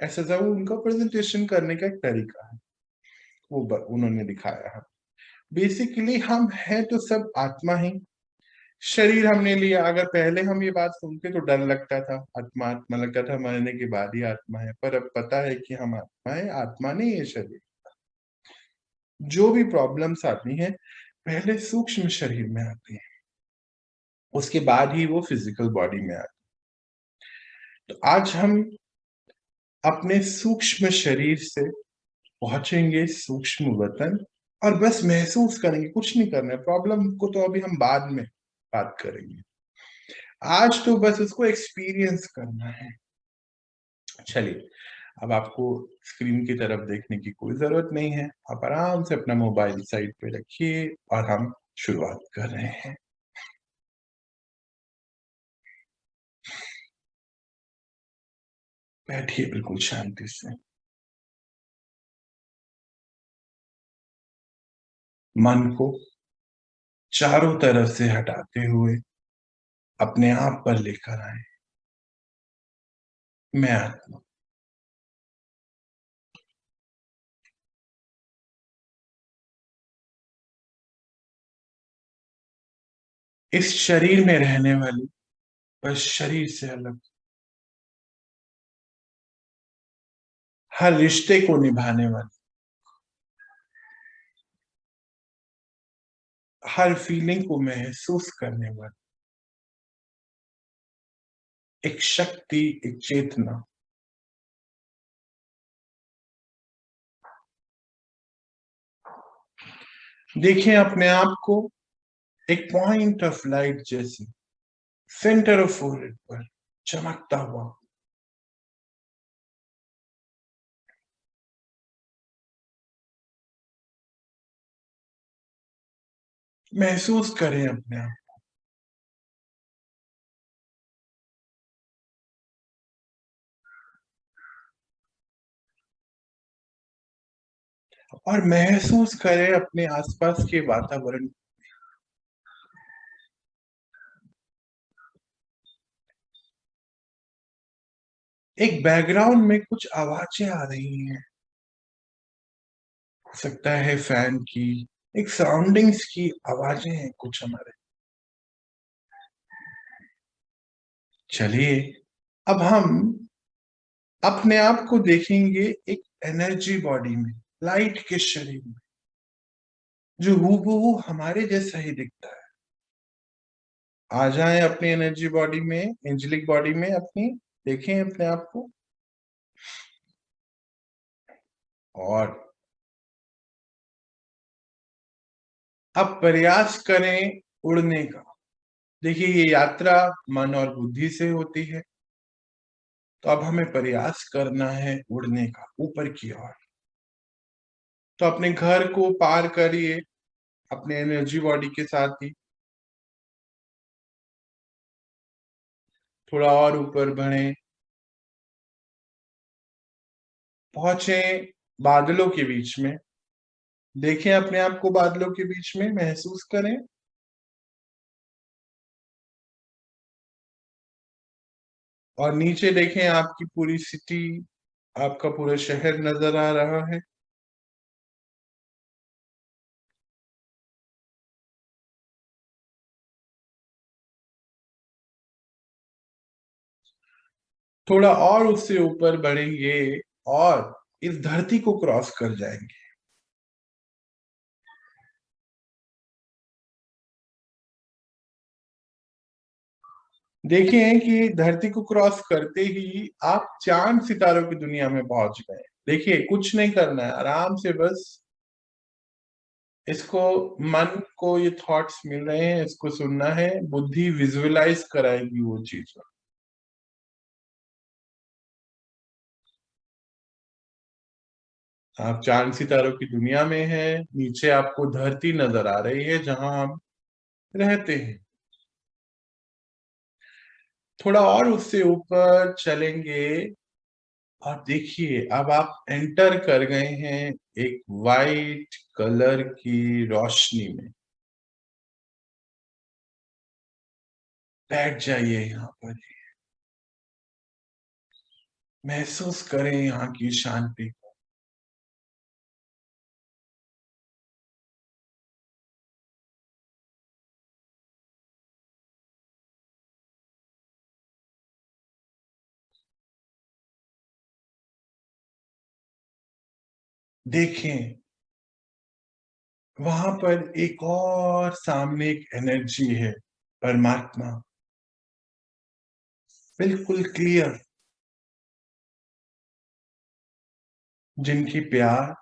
हैं। ऐसा था वो उनका प्रेजेंटेशन करने का एक तरीका है, वो उन्होंने दिखाया है। बेसिकली हम हैं तो सब आत्मा ही, शरीर हमने लिया। अगर पहले हम ये बात सुनते तो डर लगता था, आत्मा आत्मा लगता था, मरने के बाद ही आत्मा है, पर अब पता है कि हम आत्मा है, आत्मा नहीं है शरीर। जो भी प्रॉब्लम्स आती हैं पहले सूक्ष्म शरीर में आती हैं, उसके बाद ही वो फिजिकल बॉडी में आती है। तो आज हम अपने सूक्ष्म शरीर से पहुंचेंगे सूक्ष्म वतन, और बस महसूस करेंगे, कुछ नहीं करना है। प्रॉब्लम को तो अभी हम बाद में बात करेंगे, आज तो बस उसको एक्सपीरियंस करना है। चलिए, अब आपको स्क्रीन की तरफ देखने की कोई जरूरत नहीं है, आप आराम से अपना मोबाइल साइड पे रखिए और हम शुरुआत कर रहे हैं। बैठिए बिल्कुल शांति से, मन को चारों तरफ से हटाते हुए अपने आप पर लेकर आए। मैं आत्मा, इस शरीर में रहने वाली, बस शरीर से अलग, हर रिश्ते को निभाने वाली, हर फीलिंग को महसूस करने वाली एक शक्ति, एक चेतना। देखें अपने आप को एक पॉइंट ऑफ लाइट जैसे सेंटर ऑफ फोरहेड पर चमकता हुआ। महसूस करें अपने आप, और महसूस करें अपने आसपास के वातावरण। एक बैकग्राउंड में कुछ आवाजें आ रही हैं, हो सकता है फैन की, एक सराउंडिंग्स की आवाजें हैं कुछ हमारे। चलिए अब हम अपने आप को देखेंगे एक एनर्जी बॉडी में, लाइट के शरीर में, जो हूबहू हमारे जैसा ही दिखता है। आ जाएं अपनी एनर्जी बॉडी में, एंजेलिक बॉडी में अपनी, देखें अपने आप को और अब प्रयास करें उड़ने का। देखिए ये यात्रा मन और बुद्धि से होती है, तो अब हमें प्रयास करना है उड़ने का ऊपर की ओर। तो अपने घर को पार करिए अपने एनर्जी बॉडी के साथ ही, थोड़ा और ऊपर बढ़े, पहुंचे बादलों के बीच में। देखें अपने आप को बादलों के बीच में, महसूस करें। और नीचे देखें आपकी पूरी सिटी, आपका पूरा शहर नजर आ रहा है। थोड़ा और उससे ऊपर बढ़ेंगे और इस धरती को क्रॉस कर जाएंगे। देखिए कि धरती को क्रॉस करते ही आप चांद सितारों की दुनिया में पहुंच गए। देखिए कुछ नहीं करना है, आराम से बस इसको, मन को ये थॉट्स मिल रहे हैं, इसको सुनना है, बुद्धि विजुअलाइज कराएगी वो चीज। आप चांद सितारों की दुनिया में हैं, नीचे आपको धरती नजर आ रही है जहां हम रहते हैं। थोड़ा और उससे ऊपर चलेंगे और देखिए अब आप एंटर कर गए हैं एक वाइट कलर की रोशनी में। बैठ जाइए यहाँ पर, महसूस करें यहाँ की शांति को। देखें वहां पर एक और सामने एक एनर्जी है, परमात्मा, बिल्कुल क्लियर, जिनकी प्यार,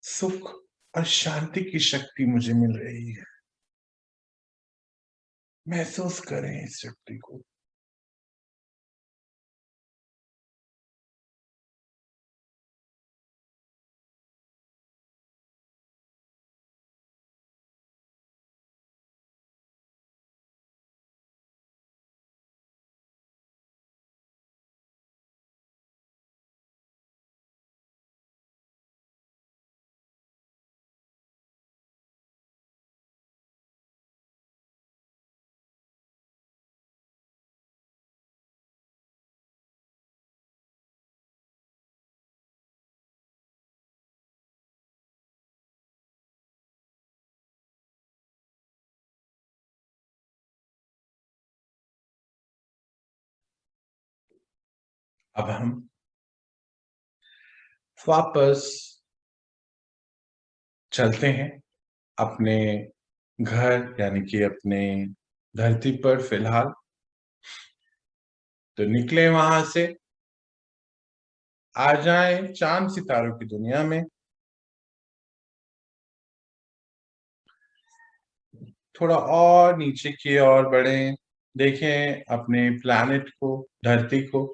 सुख और शांति की शक्ति मुझे मिल रही है। महसूस करें इस शक्ति को। अब हम वापस चलते हैं अपने घर, यानी कि अपने धरती पर फिलहाल। तो निकले वहां से, आ जाएं चांद सितारों की दुनिया में। थोड़ा और नीचे की ओर बढ़ें, देखें अपने प्लैनेट को, धरती को।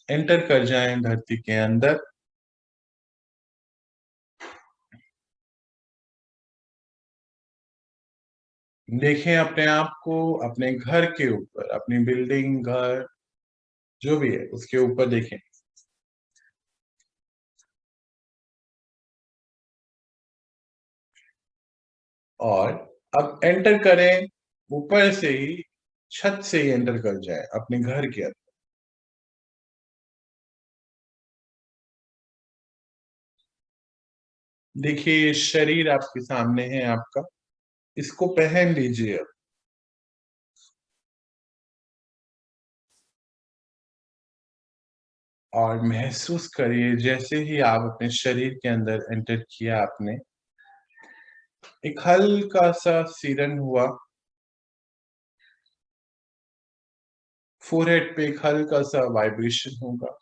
एंटर कर जाएं धरती के अंदर। देखें अपने आप को अपने घर के ऊपर, अपनी बिल्डिंग, घर जो भी है उसके ऊपर देखें। और अब एंटर करें ऊपर से ही, छत से ही एंटर कर जाए अपने घर के अंदर। देखिए शरीर आपके सामने है आपका, इसको पहन लीजिए अब। और महसूस करिए जैसे ही आप अपने शरीर के अंदर एंटर किया आपने, एक हल्का सा सिरन हुआ, फोरहेड पे एक हल्का सा वाइब्रेशन होगा।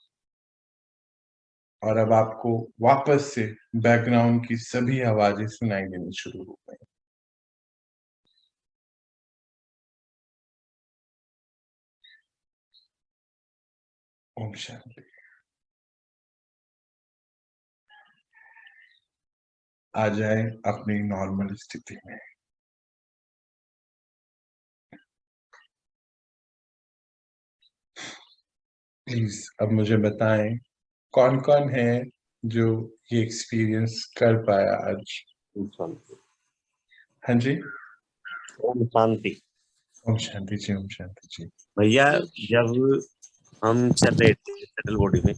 और अब आपको वापस से बैकग्राउंड की सभी आवाजें सुनाई देनी शुरू हो गई। ओम शांति। आ जाए अपनी नॉर्मल स्थिति में। प्लीज अब मुझे बताएं, कौन कौन है जो ये एक्सपीरियंस कर पाया आज? ओम शांति। हाँ जी, ओम शांति। ओम शांति जी, ओम शांति जी। भैया जब हम चल रहे थे शटल बॉडी में,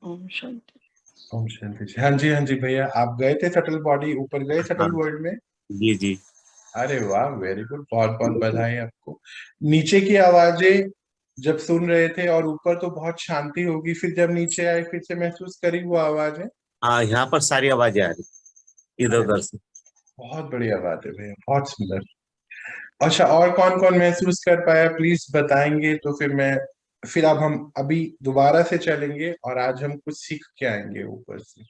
ओम शांति। ओम शांति जी। हाँ जी, हाँ जी भैया, आप गए थे शटल बॉडी, ऊपर गए शटल हाँ। वर्ल्ड में? जी जी। अरे वाह, वेरी गुड, बहुत बहुत बधाई आपको। नीचे की आवाजें जब सुन रहे थे और ऊपर तो बहुत शांति होगी, फिर जब नीचे आए फिर से महसूस करी वो आवाजें? हाँ, यहाँ पर सारी आवाजें आ रही इधर उधर से। बहुत बढ़िया बात है भैया, बहुत सुंदर। अच्छा, और कौन कौन महसूस कर पाया प्लीज बताएंगे तो फिर अब हम अभी दोबारा से चलेंगे और आज हम कुछ सीख के आएंगे ऊपर से।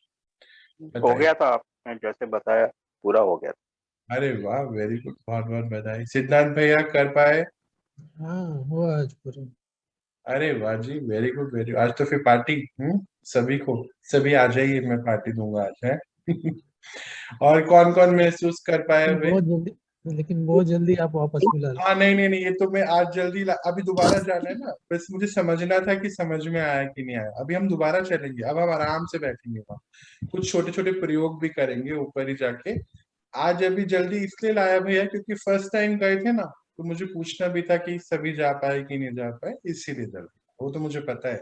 हो गया था, आपने जैसे बताया पूरा हो गया था। अरे वाह, वेरी गुड, बहुत बहुत बधाई। सिद्धांत भैया कर पाए? हाँ हुआ आज पूरा। अरे वाह जी, वेरी गुड, वेरी। आज तो फिर पार्टी, सभी को, सभी आ जाइए, मैं पार्टी दूंगा आज, है। और कौन कौन महसूस कर पाए वे? लेकिन बहुत जल्दी आप वापस मिला। हाँ नहीं नहीं नहीं, ये तो मैं आज जल्दी अभी दोबारा जाना है ना, बस मुझे समझना था कि समझ में आया कि नहीं आया। अभी हम दोबारा चलेंगे, अब हम आराम से बैठेंगे वहां, कुछ छोटे छोटे प्रयोग भी करेंगे ऊपर ही जाके। आज अभी जल्दी इसलिए लाया भैया क्योंकि फर्स्ट टाइम गए थे ना, तो मुझे पूछना भी था कि सभी जा पाए कि नहीं जा पाए, इसीलिए जल्दी। वो तो मुझे पता है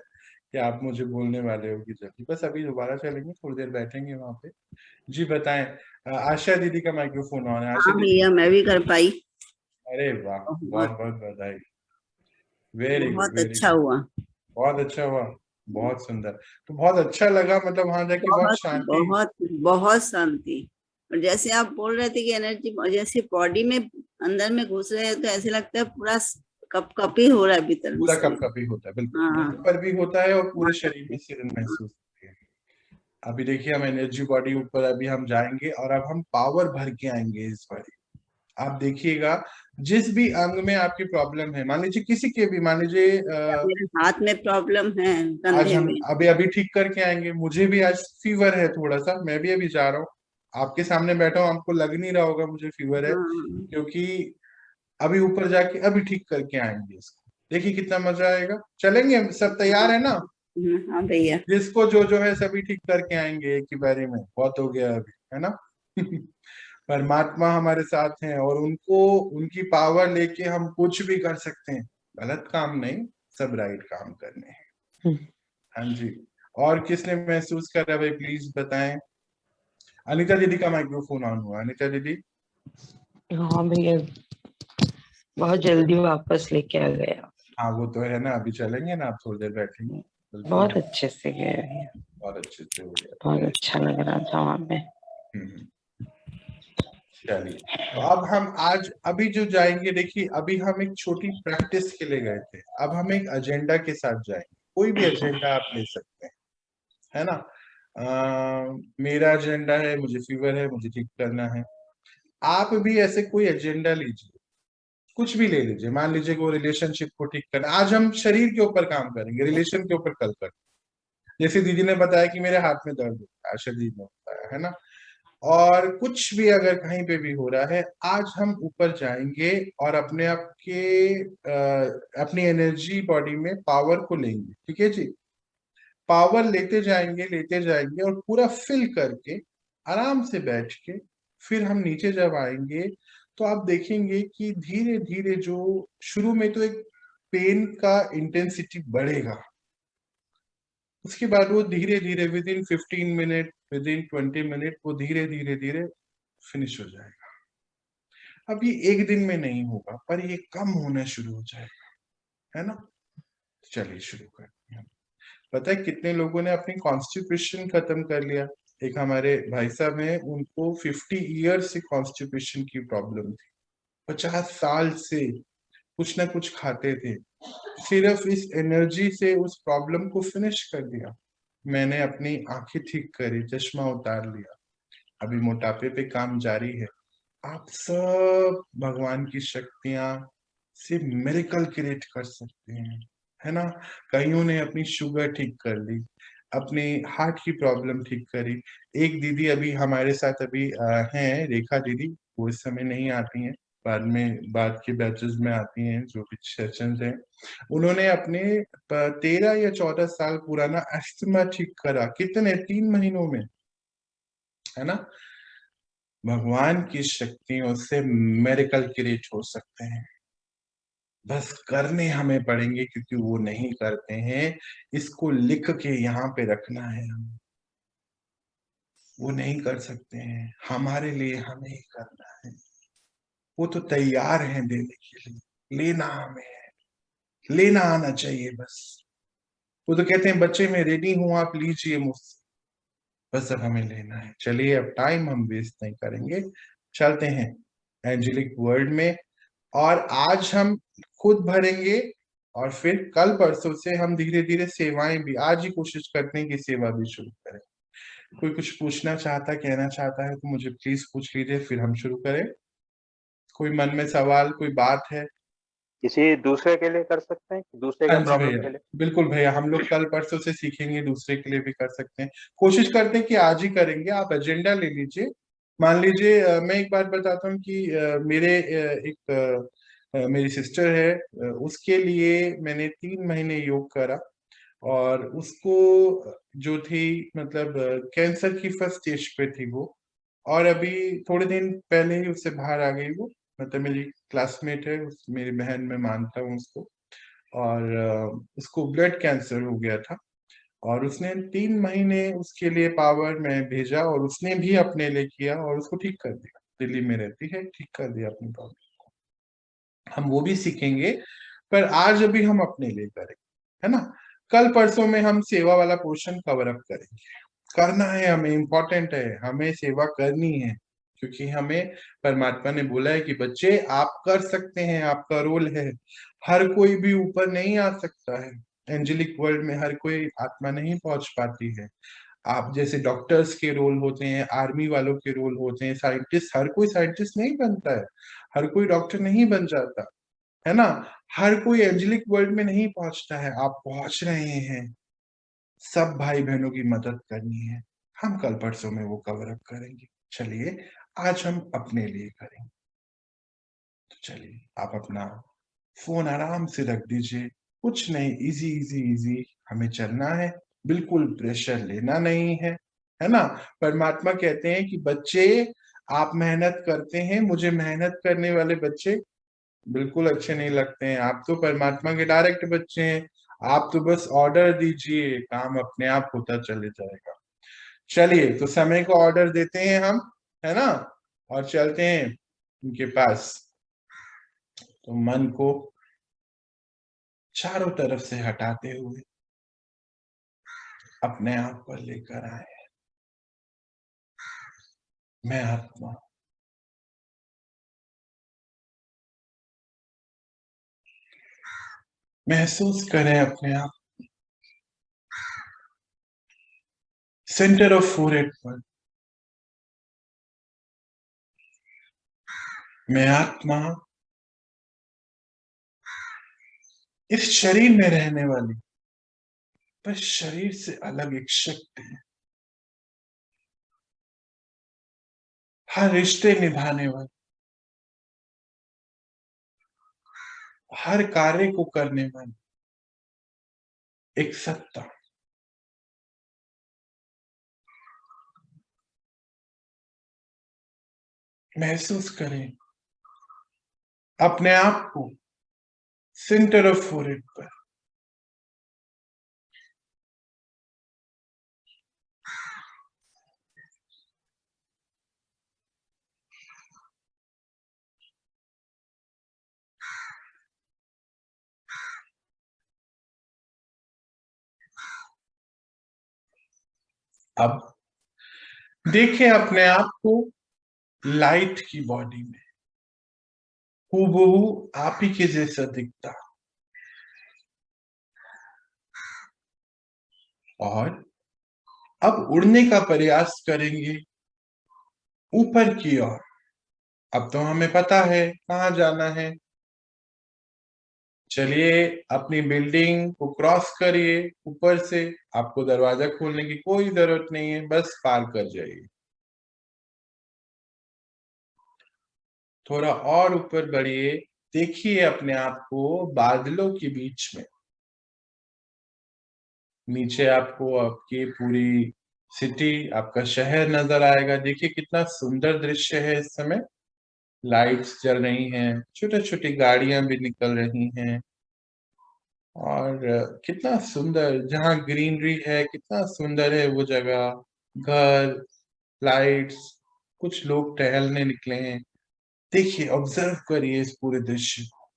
कि आप मुझे बोलने वाले हो कि जल्दी, बस अभी दोबारा चलेंगे, थोड़ी देर बैठेंगे वहां पे। जी बताएं। आशा दीदी का माइक्रोफोन ऑन है। आशा हाँ दीदी। भैया, मैं भी कर पाई। अरे वाह, बहुत बहुत बहुत बधाई। वेरी गुड, बहुत वेरी अच्छा गुड, हुआ। बहुत अच्छा हुआ, बहुत सुंदर। तो बहुत अच्छा लगा, मतलब वहां जाके बहुत बहुत शांति। बहुत बहुत शांति। और जैसे आप बोल रहे थे कि एनर्जी जैसे बॉडी में अंदर में घुस रहे हैं, तो ऐसे लगता है पूरा कप कप ही हो रहा है भीतर में पूरा शरीर। कपकपी होता है, बिल्कुल हाँ यहाँ पर भी होता है और पूरे हाँ शरीर में सिरन महसूस होती है। अभी देखिए हम एनर्जी बॉडी ऊपर अभी हम जाएंगे और अब हम पावर भर के आएंगे इस बारी। आप देखिएगा, जिस भी अंग में आपकी प्रॉब्लम है, मान लीजिए किसी के भी, मान लीजिए मेरे हाथ में प्रॉब्लम है, आज कंधे हम में। अभी अभी ठीक करके आएंगे। मुझे भी आज फीवर है थोड़ा सा, मैं भी अभी जा रहा हूँ, आपके सामने बैठा हूँ, आपको लग नहीं रहा होगा मुझे फीवर है, हाँ क्योंकि अभी ऊपर जाके अभी ठीक करके आएंगे इसको। देखिए कितना मजा आएगा। चलेंगे हम, सब तैयार है ना? हाँ भैया। जिसको जो जो है सभी ठीक करके आएंगे एक ही बारी में, बहुत हो गया अभी, है ना। परमात्मा हमारे साथ हैं और उनको, उनकी पावर लेके हम कुछ भी कर सकते हैं। गलत काम नहीं, सब राइट काम करने हैं। हाँ जी। और किसने महसूस करा भाई, प्लीज बताएं। अनिता दीदी का माइक्रोफोन ऑन हुआ। अनिता दीदी। हाँ भैया, बहुत जल्दी वापस लेके आ गए आप। हाँ वो तो है ना, अभी चलेंगे ना, आप थोड़ी देर बैठेंगे, बिल्कुल। बहुत अच्छे से गए भैया, बहुत अच्छे से हो गया। बहुत अच्छा लग रहा था वहां पे। हम्म। चलिए, तो अब हम आज अभी जो जाएंगे, देखिए अभी हम एक छोटी प्रैक्टिस के लिए गए थे, अब हम एक एजेंडा के साथ जाएंगे। कोई भी एजेंडा आप ले सकते हैं, है ना। मेरा एजेंडा है, मुझे फीवर है, मुझे ठीक करना है। आप भी ऐसे कोई एजेंडा लीजिए, कुछ भी ले लीजिए। मान लीजिए वो रिलेशनशिप को ठीक करना, आज हम शरीर के ऊपर काम करेंगे, रिलेशन के ऊपर कल करेंगे। जैसे दीदी ने बताया कि मेरे हाथ में दर्द होता है, शरीर में होता है ना। और कुछ भी अगर कहीं पे भी हो रहा है, आज हम ऊपर जाएंगे और अपने आप के अपनी एनर्जी बॉडी में पावर को लेंगे, ठीक है जी। पावर लेते जाएंगे और पूरा फिल करके आराम से बैठ के फिर हम नीचे जब आएंगे तो आप देखेंगे कि धीरे धीरे जो शुरू में तो एक पेन का इंटेंसिटी बढ़ेगा, उसके बाद वो धीरे धीरे with in 15 minute, with in 20 minute वो धीरे धीरे धीरे फिनिश हो जाएगा। अब ये एक दिन में नहीं होगा, पर ये कम होना शुरू हो जाएगा, है ना। चलिए शुरू करते हैं। पता है कितने लोगों ने अपनी कॉन्स्टिपेशन खत्म कर लिया। एक हमारे भाई साहब हैं, उनको 50 ईयर से कॉन्स्टिपेशन की प्रॉब्लम थी, 50 साल से कुछ ना कुछ खाते थे, सिर्फ इस एनर्जी से उस प्रॉब्लम को फिनिश कर दिया। मैंने अपनी आंखें ठीक करी, चश्मा उतार लिया, अभी मोटापे पे काम जारी है। आप सब भगवान की शक्तियां से मिरेकल क्रिएट कर सकते हैं, है ना। कईयों ने अपनी शुगर ठीक कर ली, अपने हार्ट की प्रॉब्लम ठीक करी। एक दीदी अभी हमारे साथ अभी हैं, रेखा दीदी, वो इस समय नहीं आती हैं, बाद के बैचेस में आती हैं, जो भी सेशंस हैं। उन्होंने अपने 13 या 14 साल पुराना अस्थमा ठीक करा, कितने 3 महीनों में, है ना। भगवान की शक्तियों से मेरेकल क्रिएट हो सकते हैं, बस करने हमें पड़ेंगे, क्योंकि वो नहीं करते हैं। इसको लिख के यहाँ पे रखना है, हम वो नहीं कर सकते हैं, हमारे लिए हमें ही करना है। वो तो तैयार हैं देने के लिए, लेना हमें है, लेना आना चाहिए बस। वो तो कहते हैं बच्चे मैं रेडी हूं, आप लीजिए मुझसे, बस अब हमें लेना है। चलिए अब टाइम हम वेस्ट नहीं करेंगे, चलते हैं एंजेलिक वर्ल्ड में। और आज हम खुद भरेंगे और फिर कल परसों से हम धीरे धीरे सेवाएं भी, आज ही कोशिश करते हैं कि सेवा भी शुरू करें। कोई कुछ पूछना चाहता, कहना चाहता है तो मुझे प्लीज पूछ लीजिए, फिर हम शुरू करें। कोई मन में सवाल, कोई बात है? किसी दूसरे के लिए कर सकते हैं, दूसरे हाँ के जी प्रॉब्लम भैया, के लिए। बिल्कुल भैया, हम लोग कल परसों से सीखेंगे, दूसरे के लिए भी कर सकते हैं। कोशिश करते हैं कि आज ही करेंगे। आप एजेंडा ले लीजिए। मान लीजिए मैं एक बात बताता हूँ कि मेरी सिस्टर है, उसके लिए मैंने 3 महीने योग करा, और उसको जो थी मतलब कैंसर की फर्स्ट स्टेज पे थी वो, और अभी थोड़े दिन पहले ही उससे बाहर आ गई वो। मतलब मेरी क्लासमेट है, मेरी बहन, मैं मानता हूँ उसको। और उसको ब्लड कैंसर हो गया था, और उसने 3 महीने उसके लिए पावर में भेजा, और उसने भी अपने लिए किया और उसको ठीक कर दिया। दिल्ली में रहती है, ठीक कर दिया अपनी प्रॉब्लम को। हम वो भी सीखेंगे, पर आज अभी हम अपने लिए करेंगे, है ना। कल परसों में हम सेवा वाला पोर्शन कवर अप करेंगे। करना है हमें, इम्पोर्टेंट है, हमें सेवा करनी है, क्योंकि हमें परमात्मा ने बोला है कि बच्चे आप कर सकते हैं, आपका रोल है। हर कोई भी ऊपर नहीं आ सकता है, एंजेलिक वर्ल्ड में हर कोई आत्मा नहीं पहुंच पाती है। आप जैसे डॉक्टर्स के रोल होते हैं, आर्मी वालों के रोल होते हैं, साइंटिस्ट, हर कोई साइंटिस्ट नहीं बनता है, हर कोई डॉक्टर नहीं बन जाता, है ना। हर कोई एंजेलिक वर्ल्ड में नहीं पहुंचता है, आप पहुंच रहे हैं। सब भाई बहनों की मदद करनी है, हम कल परसों में वो कवर अप करेंगे। चलिए आज हम अपने लिए करेंगे। तो चलिए आप अपना फोन आराम से रख दीजिए, कुछ नहीं, इजी इजी इजी हमें चलना है, बिल्कुल प्रेशर लेना नहीं है ना। परमात्मा कहते हैं कि बच्चे आप मेहनत करते हैं, मुझे मेहनत करने वाले बच्चे बिल्कुल अच्छे नहीं लगते हैं। आप तो परमात्मा के डायरेक्ट बच्चे हैं, आप तो बस ऑर्डर दीजिए, काम अपने आप होता चले जाएगा। चलिए तो समय को ऑर्डर देते हैं हम, है ना, और चलते हैं उनके पास। तो मन को चारों तरफ से हटाते हुए अपने आप पर लेकर आए। मैं आत्मा। महसूस करें अपने आप सेंटर ऑफ फोरहेड पर। मैं आत्मा इस शरीर में रहने वाली, पर शरीर से अलग एक शक्ति है, हर रिश्ते निभाने वाली, हर कार्य को करने वाली एक सत्ता। महसूस करें अपने आप को सेंटर ऑफ फोरहेड पर। अब देखिए अपने आप को लाइट की बॉडी में, हूबहू आप ही के जैसा दिखता। और अब उड़ने का प्रयास करेंगे ऊपर की ओर। अब तो हमें पता है कहाँ जाना है। चलिए अपनी बिल्डिंग को क्रॉस करिए ऊपर से। आपको दरवाजा खोलने की कोई जरूरत नहीं है, बस पार कर जाइए। थोड़ा और ऊपर बढ़िए, देखिए अपने आप को बादलों के बीच में। नीचे आपको आपकी पूरी सिटी, आपका शहर नजर आएगा। देखिए कितना सुंदर दृश्य है। इस समय लाइट्स जल रही हैं, छोटी छोटी गाड़ियां भी निकल रही हैं, और कितना सुंदर, जहाँ ग्रीनरी है कितना सुंदर है वो जगह। घर, लाइट्स, कुछ लोग टहलने निकले हैं। देखिए, ऑब्जर्व करिए इस पूरे दृश्य को।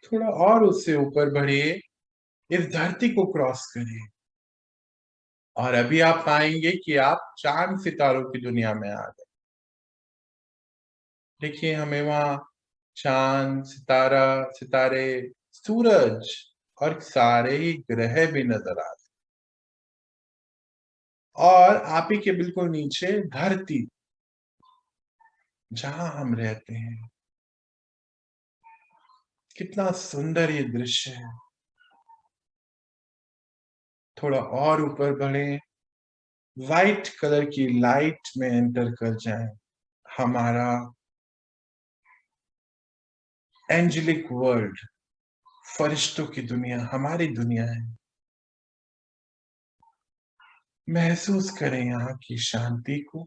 थोड़ा और उससे ऊपर बढ़िए, इस धरती को क्रॉस करिए, और अभी आप पाएंगे कि आप चांद सितारों की दुनिया में आ गए। देखिए हमें वहां चांद, सितारा, सितारे, सूरज और सारे ही ग्रह भी नजर आ रहे। और आप ही के बिल्कुल नीचे धरती, जहां हम रहते हैं। कितना सुंदर ये दृश्य है। थोड़ा और ऊपर बढ़े, व्हाइट कलर की लाइट में एंटर कर जाएं। हमारा एंजेलिक वर्ल्ड, फरिश्तों की दुनिया हमारी दुनिया है। महसूस करें यहाँ की शांति को,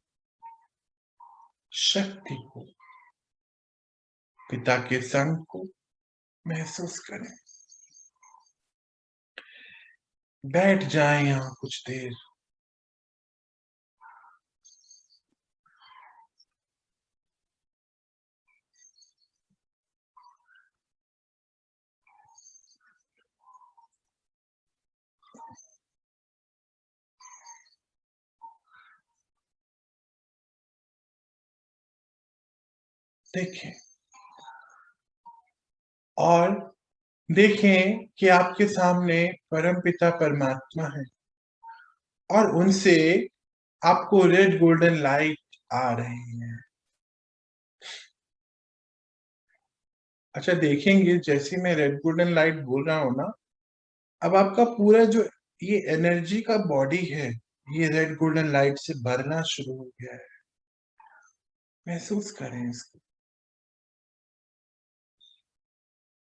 शक्ति को, पिता के संग को महसूस करें। बैठ जाएं यहाँ कुछ देर। देखें और देखें कि आपके सामने परमपिता परमात्मा है, और उनसे आपको रेड गोल्डन लाइट आ रही है। अच्छा, देखेंगे जैसे मैं रेड गोल्डन लाइट बोल रहा हूं ना, अब आपका पूरा जो ये एनर्जी का बॉडी है, ये रेड गोल्डन लाइट से भरना शुरू हो गया है। महसूस करें इसको।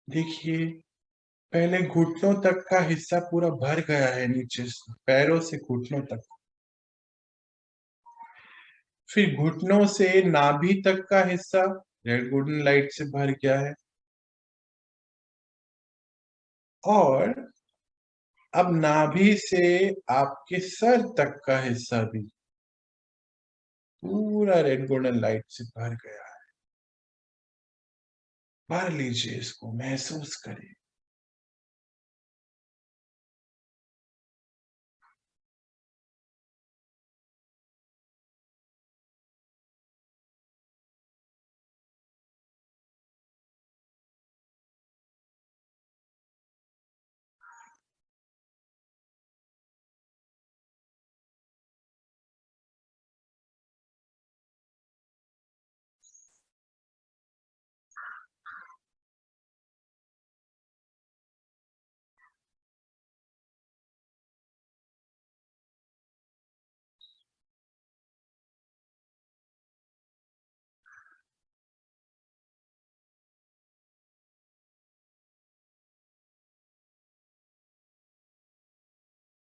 देखिए पहले घुटनों तक का हिस्सा पूरा भर गया है, नीचे से पैरों से घुटनों तक। फिर घुटनों से नाभि तक का हिस्सा रेड गोल्डन लाइट से भर गया है, और अब नाभि से आपके सर तक का हिस्सा भी पूरा रेड गोल्डन लाइट से भर गया है। भर लीजिए इसको, महसूस करिए।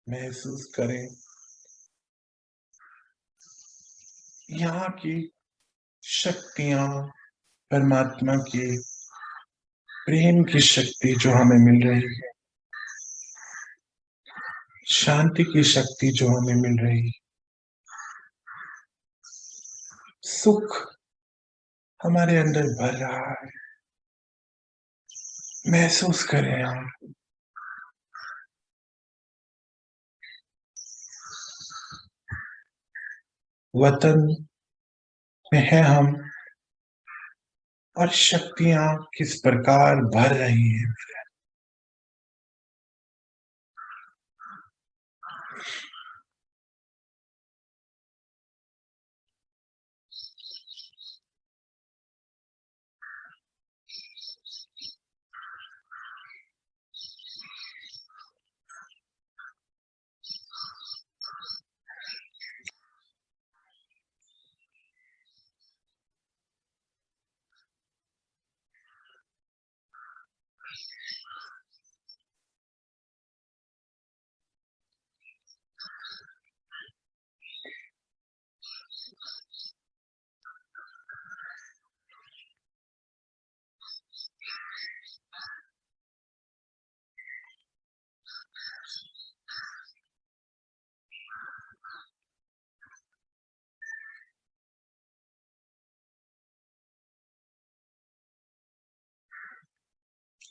महसूस करें यहाँ की शक्तियां, परमात्मा की प्रेम की शक्ति जो हमें मिल रही है, शांति की शक्ति जो हमें मिल रही है, सुख हमारे अंदर भर रहा है। महसूस करें आप। वतन में है हम, और शक्तियां किस प्रकार भर रही हैं।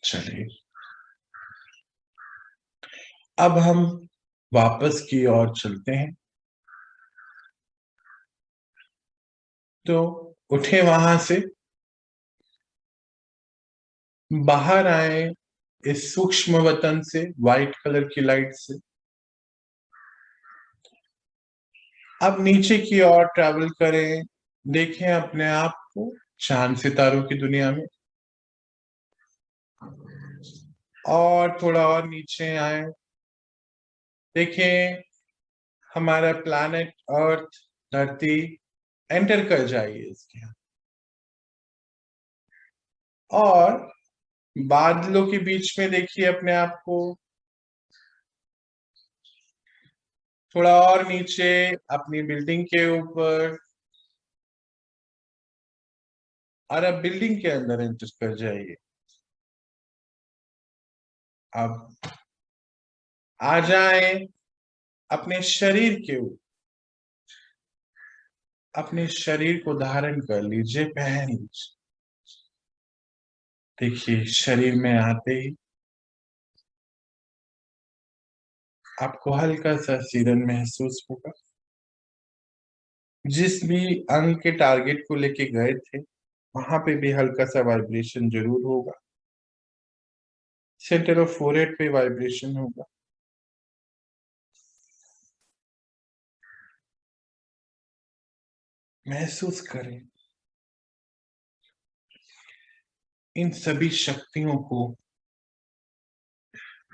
चलिए, अब हम वापस की ओर चलते हैं। तो उठे वहां से, बाहर आए इस सूक्ष्म वतन से, व्हाइट कलर की लाइट से। अब नीचे की ओर ट्रैवल करें, देखें अपने आप को चांद सितारों की दुनिया में, और थोड़ा और नीचे आए, देखें हमारा प्लैनेट अर्थ, धरती एंटर कर जाइए इसके अंदर, और बादलों के बीच में देखिए अपने आप को। थोड़ा और नीचे अपनी बिल्डिंग के ऊपर, और अब बिल्डिंग के अंदर एंटर कर जाइए। अब आ जाए अपने शरीर के ऊपर, अपने शरीर को धारण कर लीजिए, पहन लीजिए। देखिए शरीर में आते ही आपको हल्का सा सीरन महसूस होगा। जिस भी अंग के टारगेट को लेके गए थे, वहां पे भी हल्का सा वाइब्रेशन जरूर होगा। सेंटर ऑफ फोरहेड पे वाइब्रेशन होगा। महसूस करें इन सभी शक्तियों को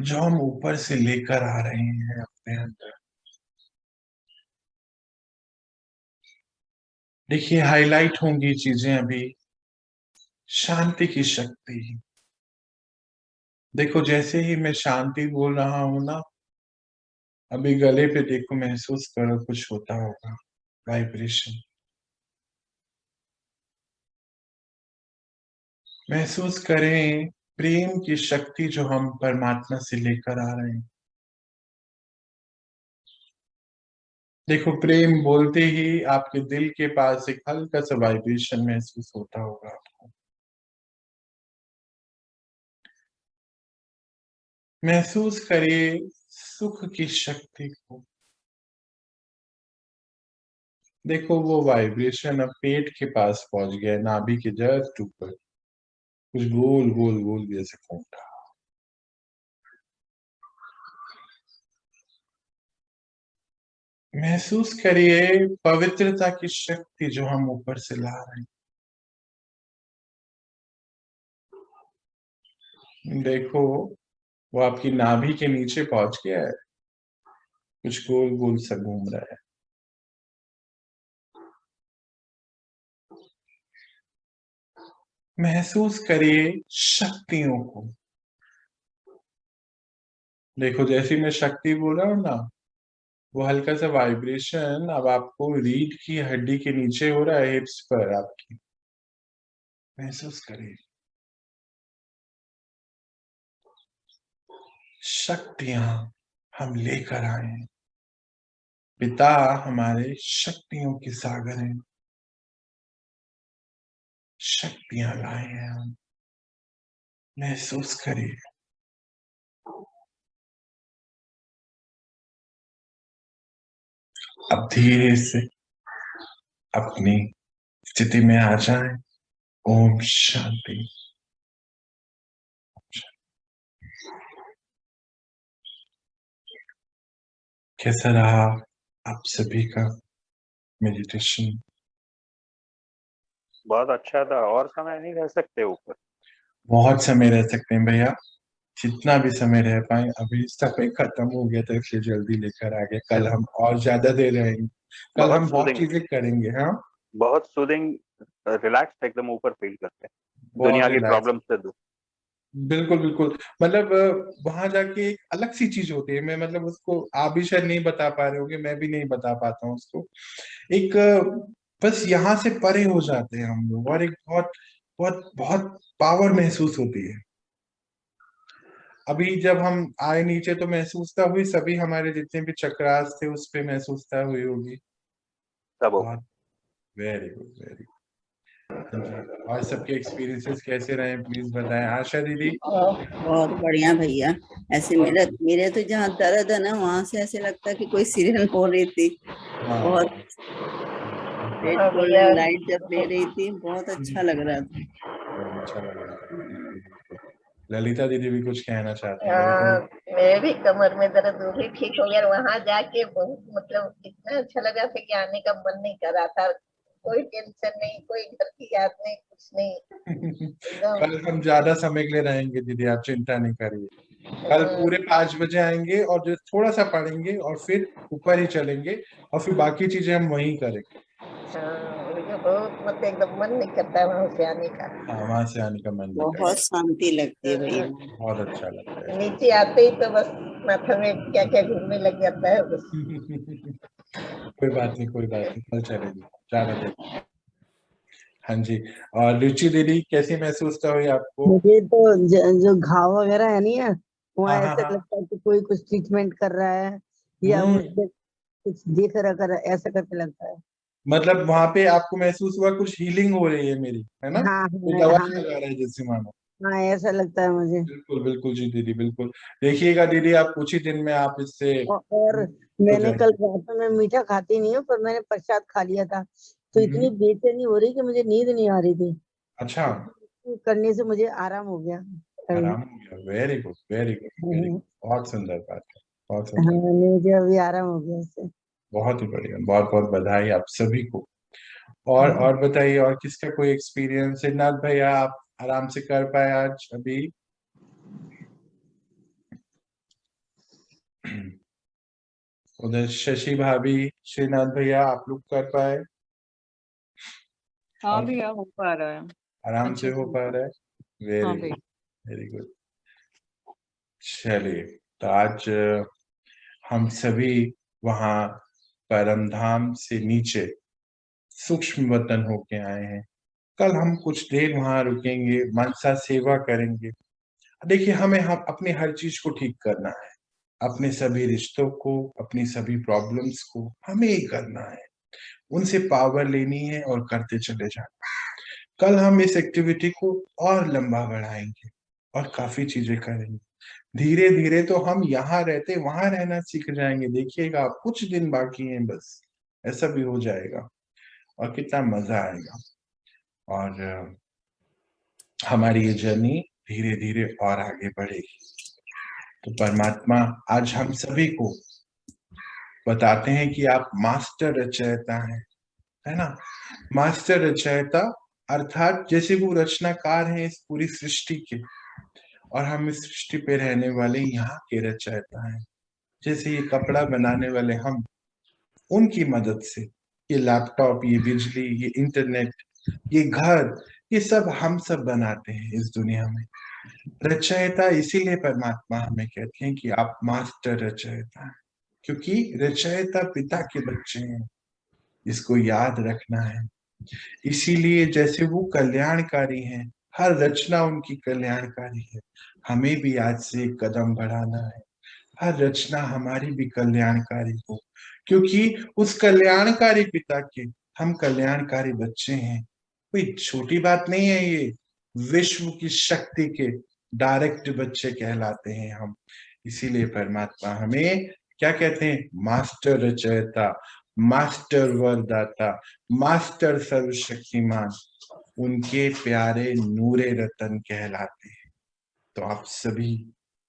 जो हम ऊपर से लेकर आ रहे हैं अपने अंदर। देखिए हाईलाइट होंगी चीजें अभी। शांति की शक्ति, देखो जैसे ही मैं शांति बोल रहा हूं ना, अभी गले पे देखो, महसूस करो कुछ होता होगा, वाइब्रेशन। महसूस करें प्रेम की शक्ति जो हम परमात्मा से लेकर आ रहे हैं। देखो, प्रेम बोलते ही आपके दिल के पास एक हल्का सा वाइब्रेशन महसूस होता होगा आपको। महसूस करिए सुख की शक्ति को। देखो, वो वाइब्रेशन अब पेट के पास पहुंच गया, नाभि के जस्ट ऊपर, कुछ गोल गोल गोल जैसे घूम रहा। महसूस करिए पवित्रता की शक्ति जो हम ऊपर से ला रहे हैं। देखो, वो आपकी नाभि के नीचे पहुंच गया है, कुछ गोल गोल सा घूम रहा है। महसूस करिए शक्तियों को। देखो, जैसे मैं शक्ति बोल रहा हूं ना, वो हल्का सा वाइब्रेशन अब आपको रीढ़ की हड्डी के नीचे हो रहा है, हिप्स पर आपकी। महसूस करिए शक्तियां हम लेकर आए हैं। पिता हमारे शक्तियों के सागर हैं, शक्तियां लाए हैं हम। महसूस करिए। अब धीरे से अपनी स्थिति में आ जाएं। ओम शांति। कैसा रहा आप सभी का मेडिटेशन? बहुत अच्छा था। और समय नहीं रह सकते ऊपर? बहुत समय रह सकते हैं भैया, जितना भी समय रह पाए। अभी समय खत्म हो गया था इसलिए जल्दी लेकर आ गए। कल हम और ज्यादा देर रहेंगे, कल बहुत हम बहुत सूदिंग, चीजें करेंगे। हाँ, बहुत सूदिंग, रिलैक्स एकदम ऊपर फील करते हैं, बहुत दुनिया की रिलैक्स। प्रॉब्लम से दूर। बिल्कुल बिल्कुल। मतलब वहां जाके एक अलग सी चीज होती है। मैं मतलब उसको आप भी शायद नहीं बता पा रहे होगे, मैं भी नहीं बता पाता हूँ उसको। एक बस यहाँ से परे हो जाते हैं हम लोग, और एक बहुत बहुत बहुत पावर महसूस होती है। अभी जब हम आए नीचे तो महसूसता हुई, सभी हमारे जितने भी चक्रास थे उस पे महसूसता हुई होगी। सब हो बहुत वेरी गुड, वेरी गुड। जी, और सबके एक्सपीरियंसेस कैसे रहे प्लीज बताएं। आशा दीदी? बहुत बढ़िया भैया। ऐसे मेरे मेरे तो जहाँ दर्द है ना, वहां से ऐसे लगता है कि कोई सीरियल हो रही थी। हाँ, बहुत पेट हाँ को भैया। लाइट जब ले रही थी, बहुत अच्छा लग रहा था। बहुत अच्छा लग रहा था। बिल्कुल, बिल्कुल। ललिता दीदी भी कुछ कहना चाहती हैं। ललिता हाँ, दीदी? मेरे भी कमर में दर्द वो भी ठीक हो गया। वहां जाके बहुत मतलब इतना अच्छा लगा था कि आने का मन नहीं कर रहा था। कोई टेंशन नहीं, कोई घर की याद नहीं, कुछ नहीं एकदम। कल हम ज्यादा समय के लिए रहेंगे दीदी, आप चिंता नहीं करिए। कल हाँ, पूरे 5 बजे आएंगे और जो थोड़ा सा पढ़ेंगे और फिर ऊपर ही चलेंगे, और फिर बाकी चीजें हम वहीं करेंगे। मुझे बहुत मतलब एकदम मन नहीं करता है वहां से आने का। हाँ, वहां से आने का मन नहीं बहुत करता। शांति लगती है भैया। बहुत अच्छा लगता है। नीचे आते ही तो बस माथा में क्या क्या घूमने लग जाता है बस। कोई बात नहीं, कोई बात नहीं, कल चलेंगे, ज्यादा देर। हाँ जी। और रुचि दीदी, कैसी महसूस हुई आपको? मुझे तो जो घाव वगैरह है नहीं है, वहाँ हाँ हाँ ऐसा हाँ। लगता है कि कोई कुछ ट्रीटमेंट कर रहा है या हम्म। उससे कुछ देख रहा कर ऐसा करके लगता है। मतलब वहां पे आपको महसूस हुआ कुछ हीलिंग हो रही है मेरी, है ना? हाँ कोई हाँ दवाई हाँ लगा रहा है जैसे मानो। हाँ, ऐसा लगता है मुझे। बिल्कुल बिल्कुल जी दीदी, बिल्कुल। देखिए दीदी, आप कुछ ही दिन में आप इससे और हो मैंने कल जाएंगे। रात में, मैं मीठा खाती नहीं हूँ, पर मैंने प्रसाद खा लिया था, तो इतनी हम्म। बेचैनी हो रही कि मुझे नींद नहीं आ रही थी। अच्छा, करने से मुझे आराम हो गया अभी। आराम हो गया। Very good, very good, very हाँ गुड। बहुत सुंदर बात है, बहुत हाँ, सुंदर। मुझे अभी आराम हो गया इससे। बहुत ही बढ़िया, बहुत बहुत बधाई आप सभी को। और बताइए, और किसका कोई एक्सपीरियंस? सिद्धार्थ भैया, आप आराम से कर पाए आज अभी? उधर शशि भाभी, श्रीनाथ भैया, आप लोग कर पाए? हाँ और भैया, हो पा रहा है आराम से अच्छे हो से। पा रहा है? हाँ वेरी गुड, भैया। Very good. चलिए, तो आज हम सभी वहाँ परम धाम से नीचे सूक्ष्म वतन होके आए हैं। कल हम कुछ देर वहां रुकेंगे, मनसा सेवा करेंगे। देखिए, हम अपनी हर चीज को ठीक करना है। अपने सभी रिश्तों को, अपनी सभी प्रॉब्लम्स को हमें ही करना है, उनसे पावर लेनी है और करते चले जाना। कल हम इस एक्टिविटी को और लंबा बढ़ाएंगे और काफी चीजें करेंगे। धीरे धीरे तो हम यहाँ रहते वहां रहना सीख जाएंगे। देखिएगा, कुछ दिन बाकी हैं बस, ऐसा भी हो जाएगा और कितना मजा आएगा। और हमारी ये जर्नी धीरे धीरे और आगे बढ़ेगी। तो परमात्मा आज हम सभी को बताते हैं कि आप मास्टर रचयिता हैं, है ना। मास्टर रचयिता अर्थात जैसे वो रचनाकार हैं इस पूरी सृष्टि के, और हम इस सृष्टि पे रहने वाले यहाँ के रचयिता हैं। जैसे ये कपड़ा बनाने वाले हम, उनकी मदद से ये लैपटॉप, ये बिजली, ये इंटरनेट, ये घर, ये सब हम सब बनाते हैं इस दुनिया में। रचयिता इसीलिए परमात्मा हमें कहते हैं कि आप मास्टर रचयिता हैं, क्योंकि रचयिता पिता के बच्चे हैं, इसको याद रखना है। इसीलिए जैसे वो कल्याणकारी हैं, हर रचना उनकी कल्याणकारी है, हमें भी आज से एक कदम बढ़ाना है, हर रचना हमारी भी कल्याणकारी हो, क्योंकि उस कल्याणकारी पिता के हम कल्याणकारी बच्चे हैं। कोई छोटी बात नहीं है ये, विश्व की शक्ति के डायरेक्ट बच्चे कहलाते हैं हम। इसीलिए परमात्मा हमें क्या कहते हैं? मास्टर रचयिता, मास्टर वरदाता, मास्टर सर्वशक्तिमान, उनके प्यारे नूरे रतन कहलाते हैं। तो आप सभी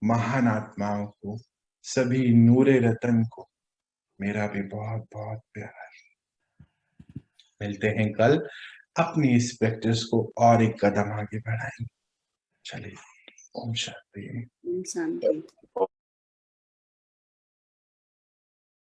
महान आत्माओं को, सभी नूरे रतन को मेरा भी बहुत बहुत प्यार। मिलते हैं कल, अपनी इस प्रैक्टिस को और एक कदम आगे बढ़ाएंगे। चलिए, ओम शांति। शांति।